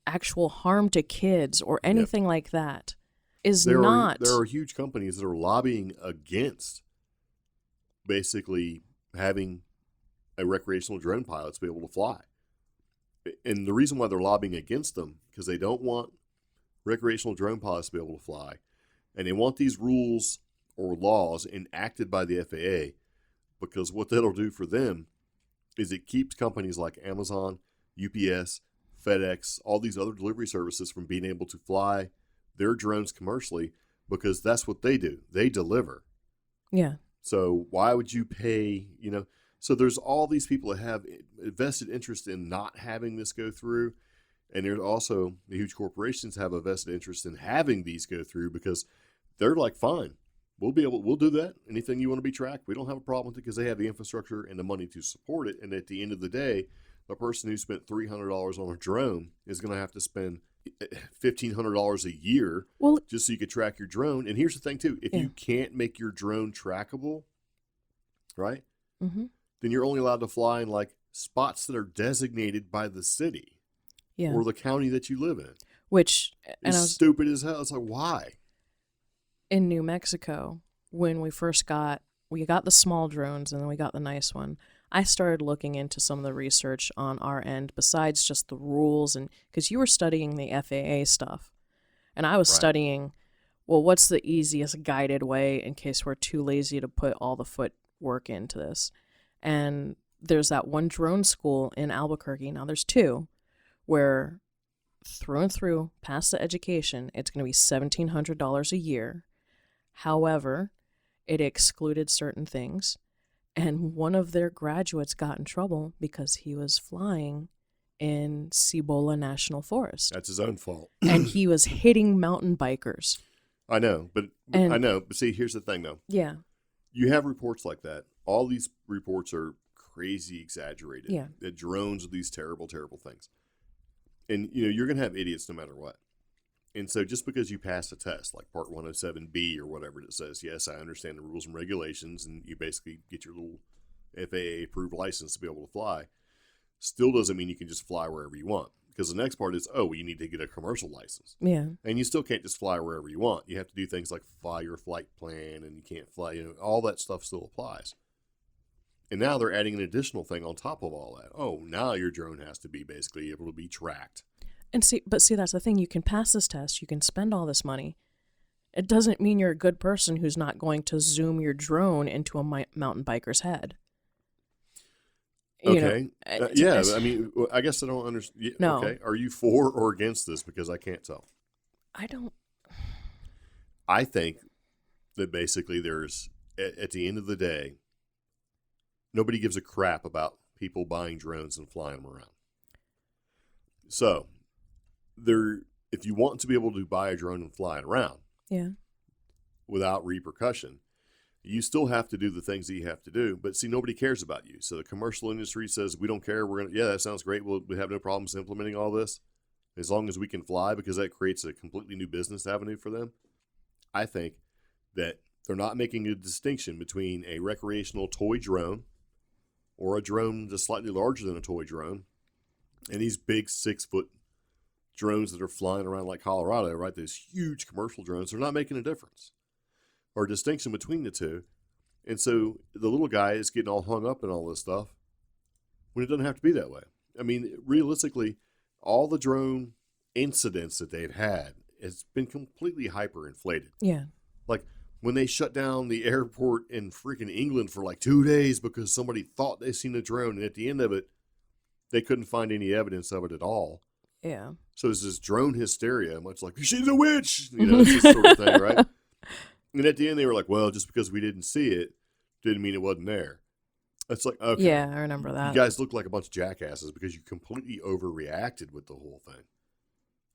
actual harm to kids or anything like that there are huge companies that are lobbying against basically having a recreational drone pilot to be able to fly. And the reason why they're lobbying against them, because they don't want recreational drone pilots to be able to fly. And they want these rules or laws enacted by the FAA, because what that'll do for them is it keeps companies like Amazon, UPS, FedEx, all these other delivery services from being able to fly their drones commercially, because that's what they do. They deliver. Yeah. So why would you pay, So there's all these people that have a vested interest in not having this go through. And there's also the huge corporations have a vested interest in having these go through because they're like, fine, we'll do that. Anything you want to be tracked, we don't have a problem with it because they have the infrastructure and the money to support it. And at the end of the day, the person who spent $300 on a drone is going to have to spend $1,500 a year just so you could track your drone. And here's the thing too, if you can't make your drone trackable, right? Mm-hmm. Then you're only allowed to fly in like spots that are designated by the city or the county that you live in. Which is stupid as hell. It's like, why? In New Mexico, when we got the small drones and then we got the nice one, I started looking into some of the research on our end besides just the rules, and because you were studying the FAA stuff and I was studying, well, what's the easiest guided way in case we're too lazy to put all the footwork into this. And there's that one drone school in Albuquerque. Now there's two where through and through, past the education, it's going to be $1,700 a year. However, it excluded certain things. And one of their graduates got in trouble because he was flying in Cibola National Forest. That's his own fault. And he was hitting mountain bikers. I know, but see, here's the thing though. Yeah. You have reports like that. All these reports are crazy exaggerated. Yeah. That drones are these terrible, terrible things. And, you're going to have idiots no matter what. And so just because you pass a test, like Part 107B or whatever that says, yes, I understand the rules and regulations, and you basically get your little FAA-approved license to be able to fly, still doesn't mean you can just fly wherever you want. Because the next part is, well, you need to get a commercial license. Yeah. And you still can't just fly wherever you want. You have to do things like fly your flight plan, and you can't fly, all that stuff still applies. And now they're adding an additional thing on top of all that. Oh, now your drone has to be basically able to be tracked. And see, that's the thing. You can pass this test. You can spend all this money. It doesn't mean you're a good person who's not going to zoom your drone into a mountain biker's head. Okay. I mean, I guess I don't understand. No. Okay. Are you for or against this? Because I can't tell. I think that basically there's, at the end of the day, nobody gives a crap about people buying drones and flying them around. So, if you want to be able to buy a drone and fly it around, without repercussion, you still have to do the things that you have to do. But see, nobody cares about you. So the commercial industry says, we don't care. That sounds great. We have no problems implementing all this as long as we can fly, because that creates a completely new business avenue for them. I think that they're not making a distinction between a recreational toy drone or a drone that's slightly larger than a toy drone and these big 6-foot drones that are flying around like Colorado, right? Those huge commercial drones. They're not making a difference or distinction between the two. And so the little guy is getting all hung up in all this stuff when it doesn't have to be that way. I mean, realistically, all the drone incidents that they've had, it's been completely hyperinflated. Yeah. Like when they shut down the airport in freaking England for like 2 days because somebody thought they seen a drone, and at the end of it, they couldn't find any evidence of it at all. Yeah. So it's this drone hysteria, much like, she's a witch, it's this sort of thing, right? And at the end, they were like, well, just because we didn't see it didn't mean it wasn't there. It's like, okay. Yeah, I remember that. You guys look like a bunch of jackasses because you completely overreacted with the whole thing,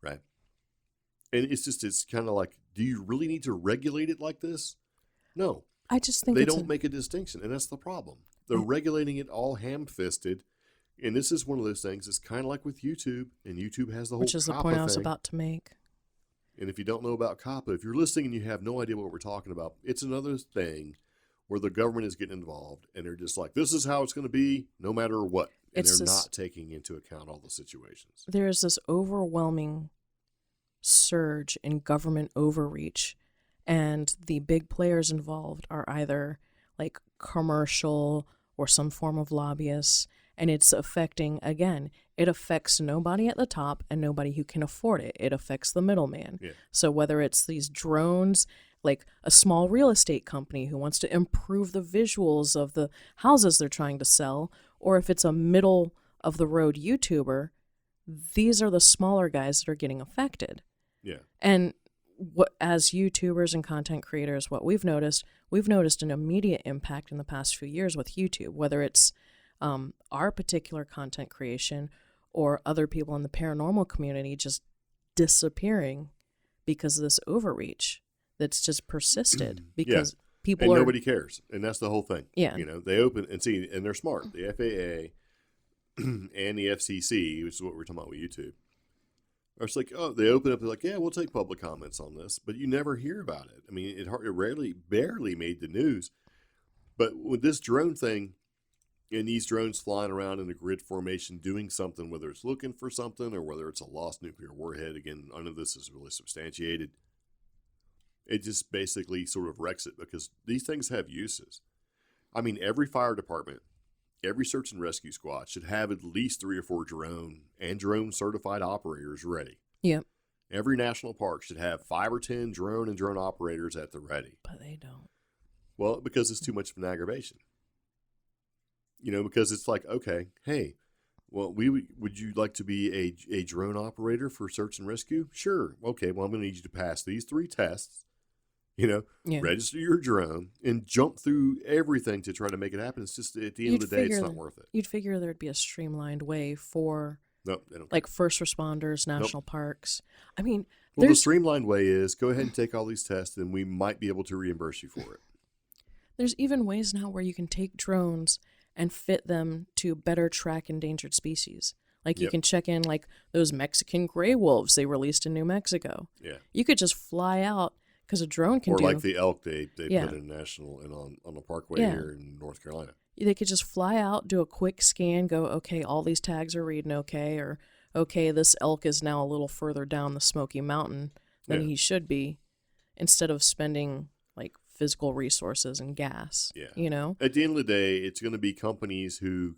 right? And it's kind of like, do you really need to regulate it like this? No. I just think they don't make a distinction, and that's the problem. They're regulating it all ham-fisted, and this is one of those things. It's kind of like with YouTube, and YouTube has the whole which is the point I was about to make. And if you don't know about COPPA, if you're listening and you have no idea what we're talking about, it's another thing where the government is getting involved, and they're just like, this is how it's going to be no matter what. And they're not taking into account all the situations. There's this overwhelming surge in government overreach, and the big players involved are either like commercial or some form of lobbyists, and it's affecting, again, it affects nobody at the top and nobody who can afford it. It affects the middleman. Yeah. So whether it's these drones, like a small real estate company who wants to improve the visuals of the houses they're trying to sell, or if it's a middle of the road YouTuber, these are the smaller guys that are getting affected. Yeah. And as YouTubers and content creators, what we've noticed an immediate impact in the past few years with YouTube, whether it's our particular content creation or other people in the paranormal community just disappearing because of this overreach that's just persisted because people and nobody cares. And that's the whole thing. Yeah. They open and see, and they're smart. The FAA and the FCC, which is what we're talking about with YouTube, are just like, they open up, they're like, yeah, we'll take public comments on this, but you never hear about it. I mean, it barely made the news. But with this drone thing, and these drones flying around in a grid formation doing something, whether it's looking for something or whether it's a lost nuclear warhead, again, none of this is really substantiated. It just basically sort of wrecks it because these things have uses. I mean, every fire department, every search and rescue squad should have at least 3 or 4 drone and drone certified operators ready. Yep. Every national park should have 5 or 10 drone and drone operators at the ready. But they don't. Well, because it's too much of an aggravation. Because it's like, okay, hey, well, would you like to be a drone operator for search and rescue? Sure. Okay, well, I'm going to need you to pass these 3 tests, register your drone, and jump through everything to try to make it happen. It's just, at the end of the day, it's not worth it. You'd figure there'd be a streamlined way for, nope, they don't like, first responders, national parks. I mean, well, the streamlined way is go ahead and take all these tests, and we might be able to reimburse you for it. There's even ways now where you can take drones and fit them to better track endangered species. Like you can check in like those Mexican gray wolves they released in New Mexico. Yeah. You could just fly out because a drone can do. Or like the elk they put in national and on the parkway here in North Carolina. They could just fly out, do a quick scan, go, okay, all these tags are reading okay, or okay, this elk is now a little further down the Smoky Mountain than he should be, instead of spending like physical resources and gas. Yeah. You know? At the end of the day, it's going to be companies who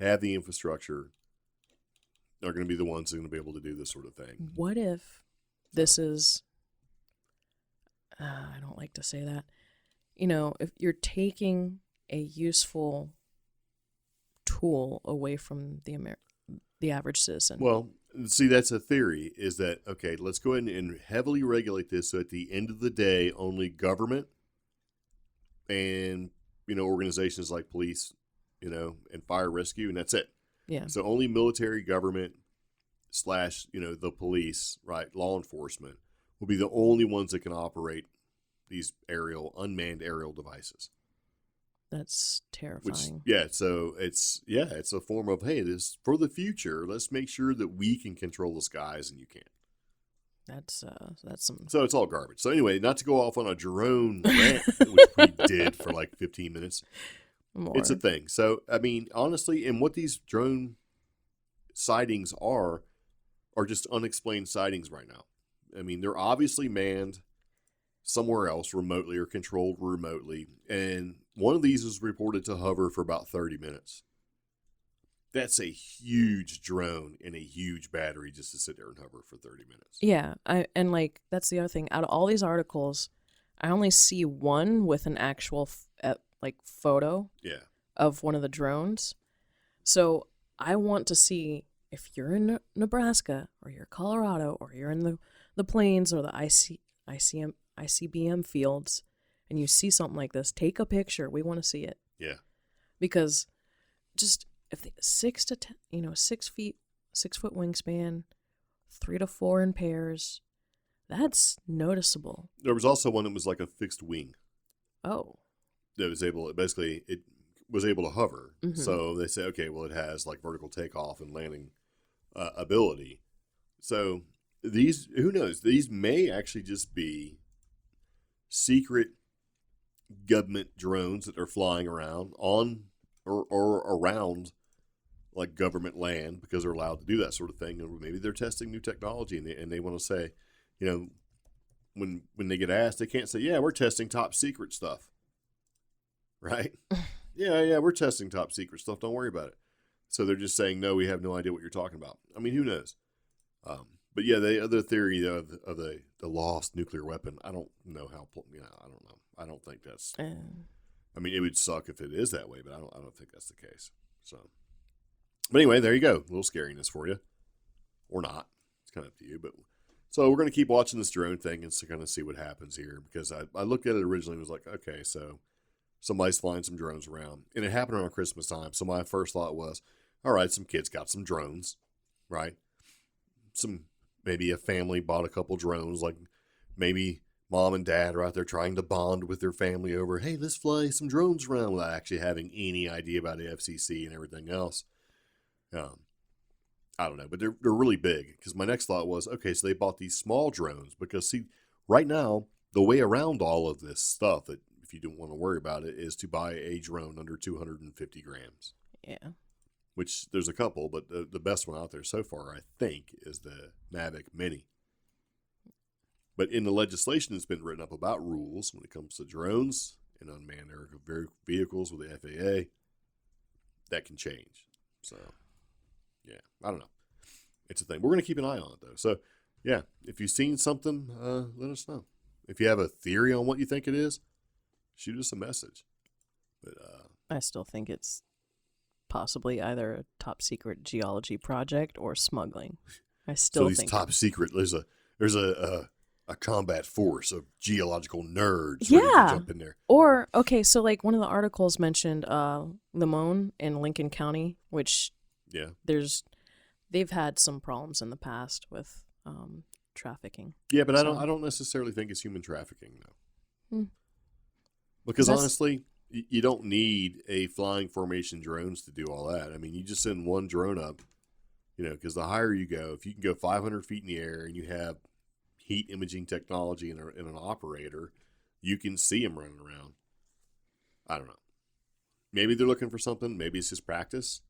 have the infrastructure are going to be the ones who are going to be able to do this sort of thing. What if this is, I don't like to say that, you know, if you're taking a useful tool away from the average citizen. Well, see, that's a theory, is that, okay, let's go ahead and heavily regulate this so at the end of the day, only government and, you know, organizations like police, you know, and fire rescue, and that's it. Yeah. So only military, government / you know, the police, right, law enforcement will be the only ones that can operate these unmanned aerial devices. That's terrifying. So it's a form of, hey, this for the future. Let's make sure that we can control the skies and you can't. That's some. So it's all garbage. So anyway, not to go off on a drone rant, which we did for like 15 minutes. More. It's a thing. So I mean, honestly, and what these drone sightings are just unexplained sightings right now. I mean, they're obviously manned somewhere else remotely or controlled remotely, and one of these was reported to hover for about 30 minutes. That's a huge drone and a huge battery just to sit there and hover for 30 minutes. Yeah, and like that's the other thing. Out of all these articles, I only see one with an actual photo of one of the drones. So I want to see if you're in Nebraska or you're Colorado or you're in the plains or the ICBM fields, and you see something like this, take a picture. We want to see it. Yeah. Because just if 6 to 10, 6 foot wingspan, 3 to 4 in pairs, that's noticeable. There was also one that was like a fixed wing. Oh. That was able to hover. Mm-hmm. So they say, okay, well, it has like vertical takeoff and landing ability. So these, who knows? These may actually just be secret government drones that are flying around on or around like government land because they're allowed to do that sort of thing. Or maybe they're testing new technology and they want to say, you know, when they get asked, they can't say, yeah, we're testing top secret stuff. Right? Yeah, we're testing top secret stuff. Don't worry about it. So they're just saying, no, we have no idea what you're talking about. I mean, who knows? But yeah, the other theory of the lost nuclear weapon, I don't know how. I don't know. I don't think that's. I mean, it would suck if it is that way, but I don't think that's the case. So, but anyway, there you go. A little scariness for you, or not. It's kind of up to you. But so we're going to keep watching this drone thing and kind of see what happens here, because I looked at it originally and was like, okay, so somebody's flying some drones around, and it happened around Christmas time. So my first thought was, all right, some kids got some drones, right? Maybe a family bought a couple drones, like maybe mom and dad are out there trying to bond with their family over, hey, let's fly some drones around, without actually having any idea about the FCC and everything else. I don't know, but they're really big, because my next thought was, okay, so they bought these small drones because, see, right now, the way around all of this stuff, that if you don't want to worry about it, is to buy a drone under 250 grams. Yeah. Which there's a couple, but the best one out there so far, I think, is the Mavic Mini. But in the legislation that's been written up about rules when it comes to drones and unmanned aerial vehicles with the FAA, that can change. So, yeah, I don't know. It's a thing. We're going to keep an eye on it, though. So, yeah, if you've seen something, let us know. If you have a theory on what you think it is, shoot us a message. But I still think it's possibly either a top secret geology project or smuggling. I still think top secret. There's a combat force of geological nerds. Yeah. Ready to jump in there. Or okay, so like one of the articles mentioned Limon in Lincoln County, which they've had some problems in the past with trafficking. Yeah, but I don't necessarily think it's human trafficking though. Because honestly, you don't need a flying formation drones to do all that. I mean, you just send one drone up because the higher you go, if you can go 500 feet in the air and you have heat imaging technology and an operator, you can see them running around. I don't know. Maybe they're looking for something. Maybe it's just practice.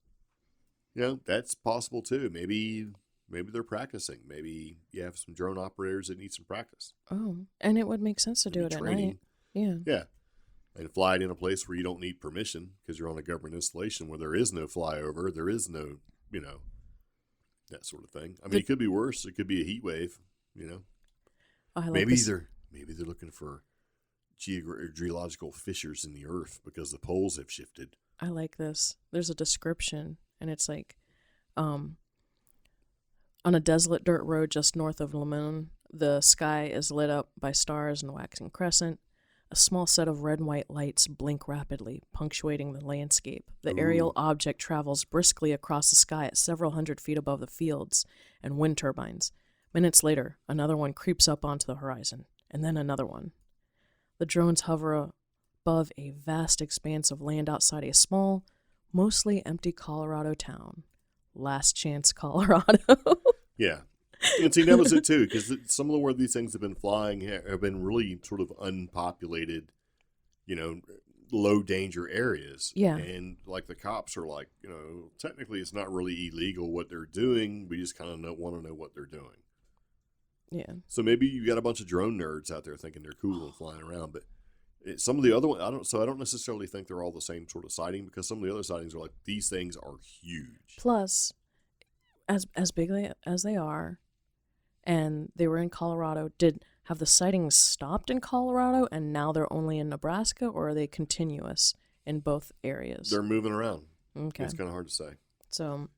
That's possible too. Maybe they're practicing. Maybe you have some drone operators that need some practice. Oh, and it would make sense to do it training. at night. Yeah. Yeah. And fly it in a place where you don't need permission because you're on a government installation where there is no flyover. There is no, that sort of thing. I mean, it could be worse. It could be a heat wave, Maybe they're looking for geological fissures in the earth because the poles have shifted. I like this. There's a description, and it's like, on a desolate dirt road just north of Lemon, the sky is lit up by stars and a waxing crescent. A small set of red and white lights blink rapidly, punctuating the landscape. The aerial object travels briskly across the sky at several hundred feet above the fields and wind turbines. Minutes later, another one creeps up onto the horizon, and then another one. The drones hover above a vast expanse of land outside a small, mostly empty Colorado town. Last Chance, Colorado. Yeah. And see, that was it too, because some of the where these things have been flying have been really sort of unpopulated, low danger areas. Yeah. And like the cops are like, technically it's not really illegal what they're doing. We just kind of want to know what they're doing. Yeah. So maybe you got a bunch of drone nerds out there thinking they're cool and flying around, but some of the other ones, I don't necessarily think they're all the same sort of sighting, because some of the other sightings are like, these things are huge. Plus, as big as they are, and they were in Colorado, have the sightings stopped in Colorado and now they're only in Nebraska, or are they continuous in both areas? They're moving around. Okay. It's kind of hard to say. So,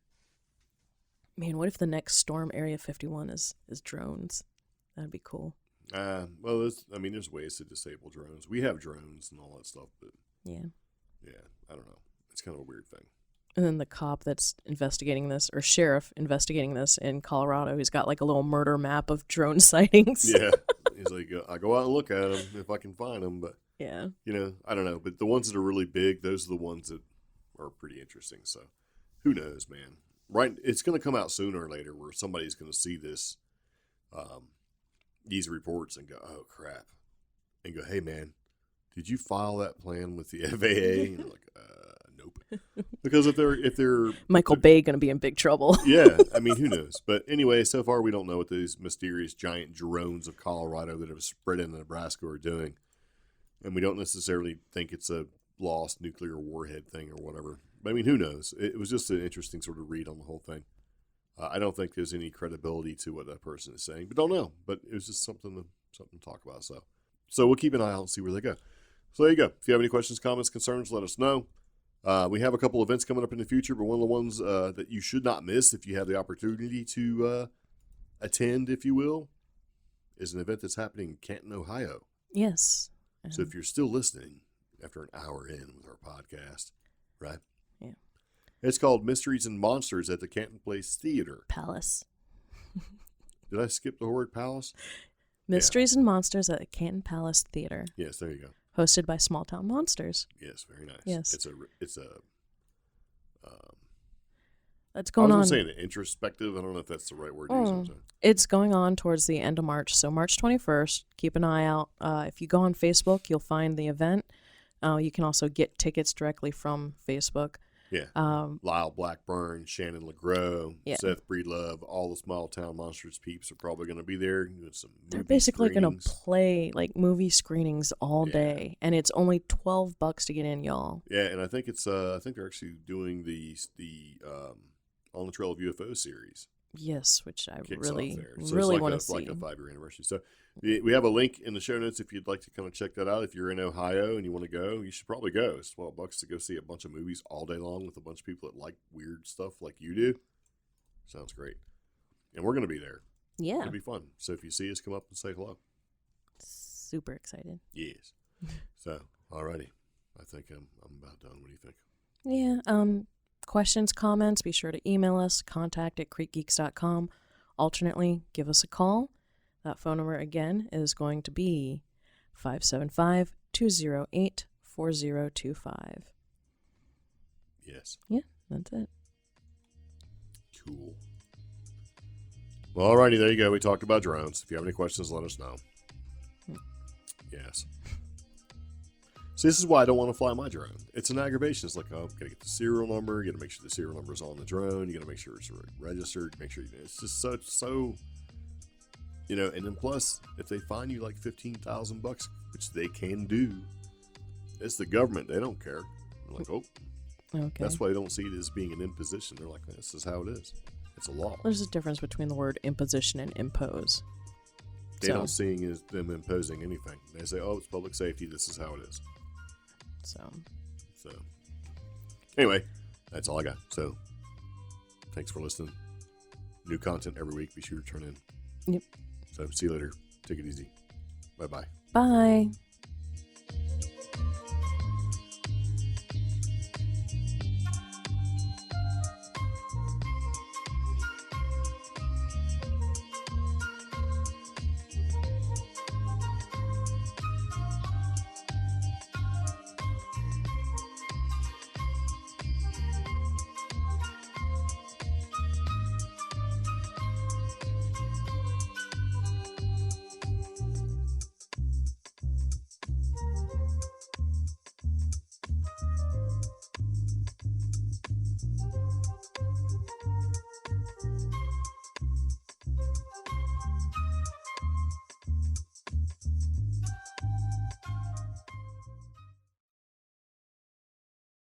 man, what if the next storm, Area 51, is drones? That'd be cool. Well, there's ways to disable drones. We have drones and all that stuff, but yeah, I don't know. It's kind of a weird thing. And then the cop that's investigating this, or sheriff investigating this in Colorado, he's got like a little murder map of drone sightings. Yeah, he's like, I go out and look at them if I can find them, but yeah, I don't know. But the ones that are really big, those are the ones that are pretty interesting. So, who knows, man? Right, it's going to come out sooner or later where somebody's going to see this. These reports and go, oh crap, and go, hey man, did you file that plan with the FAA? And you're like, nope. Because if they're Michael Bay going to be in big trouble. Yeah, I mean, who knows? But anyway, so far we don't know what these mysterious giant drones of Colorado that have spread into Nebraska are doing, and we don't necessarily think it's a lost nuclear warhead thing or whatever. But I mean, who knows? It was just an interesting sort of read on the whole thing. I don't think there's any credibility to what that person is saying, but don't know. But it was just something to talk about. So we'll keep an eye out and see where they go. So there you go. If you have any questions, comments, concerns, let us know. We have a couple events coming up in the future, but one of the ones that you should not miss if you have the opportunity to attend, if you will, is an event that's happening in Canton, Ohio. Yes. So if you're still listening after an hour in with our podcast, right? Yeah. It's called Mysteries and Monsters at the Canton Palace. Did I skip the word palace? Mysteries and Monsters at the Canton Palace Theater. Yes, there you go. Hosted by Small Town Monsters. Yes, very nice. Yes. It's a that's going on. I was going to say an introspective. I don't know if that's the right word to use. It's going on towards the end of March. So March 21st, keep an eye out. If you go on Facebook, you'll find the event. You can also get tickets directly from Facebook. Yeah. Lyle Blackburn, Shannon LeGros, yeah. Seth Breedlove, all the Small Town Monsters peeps are probably going to be there. They're basically going to play like movie screenings all day, and it's only $12 to get in, y'all. Yeah, and I think they're actually doing the On the Trail of UFO series. Yes, which I really like want to see. It's like a 5-year anniversary. So we have a link in the show notes if you'd like to kind of check that out. If you're in Ohio and you want to go, you should probably go. It's $12 to go see a bunch of movies all day long with a bunch of people that like weird stuff like you do. Sounds great. And we're going to be there. Yeah. It'll be fun. So if you see us, come up and say hello. Super excited. Yes. So, alrighty. I think I'm about done. What do you think? Yeah. Questions, comments, be sure to email us, contact@creepgeeks.com. Alternately, give us a call. That phone number, again, is going to be 575-208-4025. Yes. Yeah, that's it. Cool. Well, alrighty, there you go. We talked about drones. If you have any questions, let us know. Yes. See, this is why I don't want to fly my drone. It's an aggravation. It's like, oh, gotta get the serial number. You gotta make sure the serial number is on the drone. You gotta make sure it's registered. Make sure it's just so. And then plus, if they fine you like $15,000, which they can do, it's the government. They don't care. They're like, oh, okay. That's why they don't see it as being an imposition. They're like, this is how it is. It's a law. There's a difference between the word imposition and impose. They don't see it as them imposing anything. They say, oh, it's public safety. This is how it is. So, anyway, that's all I got. So, thanks for listening. New content every week. Be sure to turn in. Yep. So, see you later. Take it easy. Bye-bye. Bye.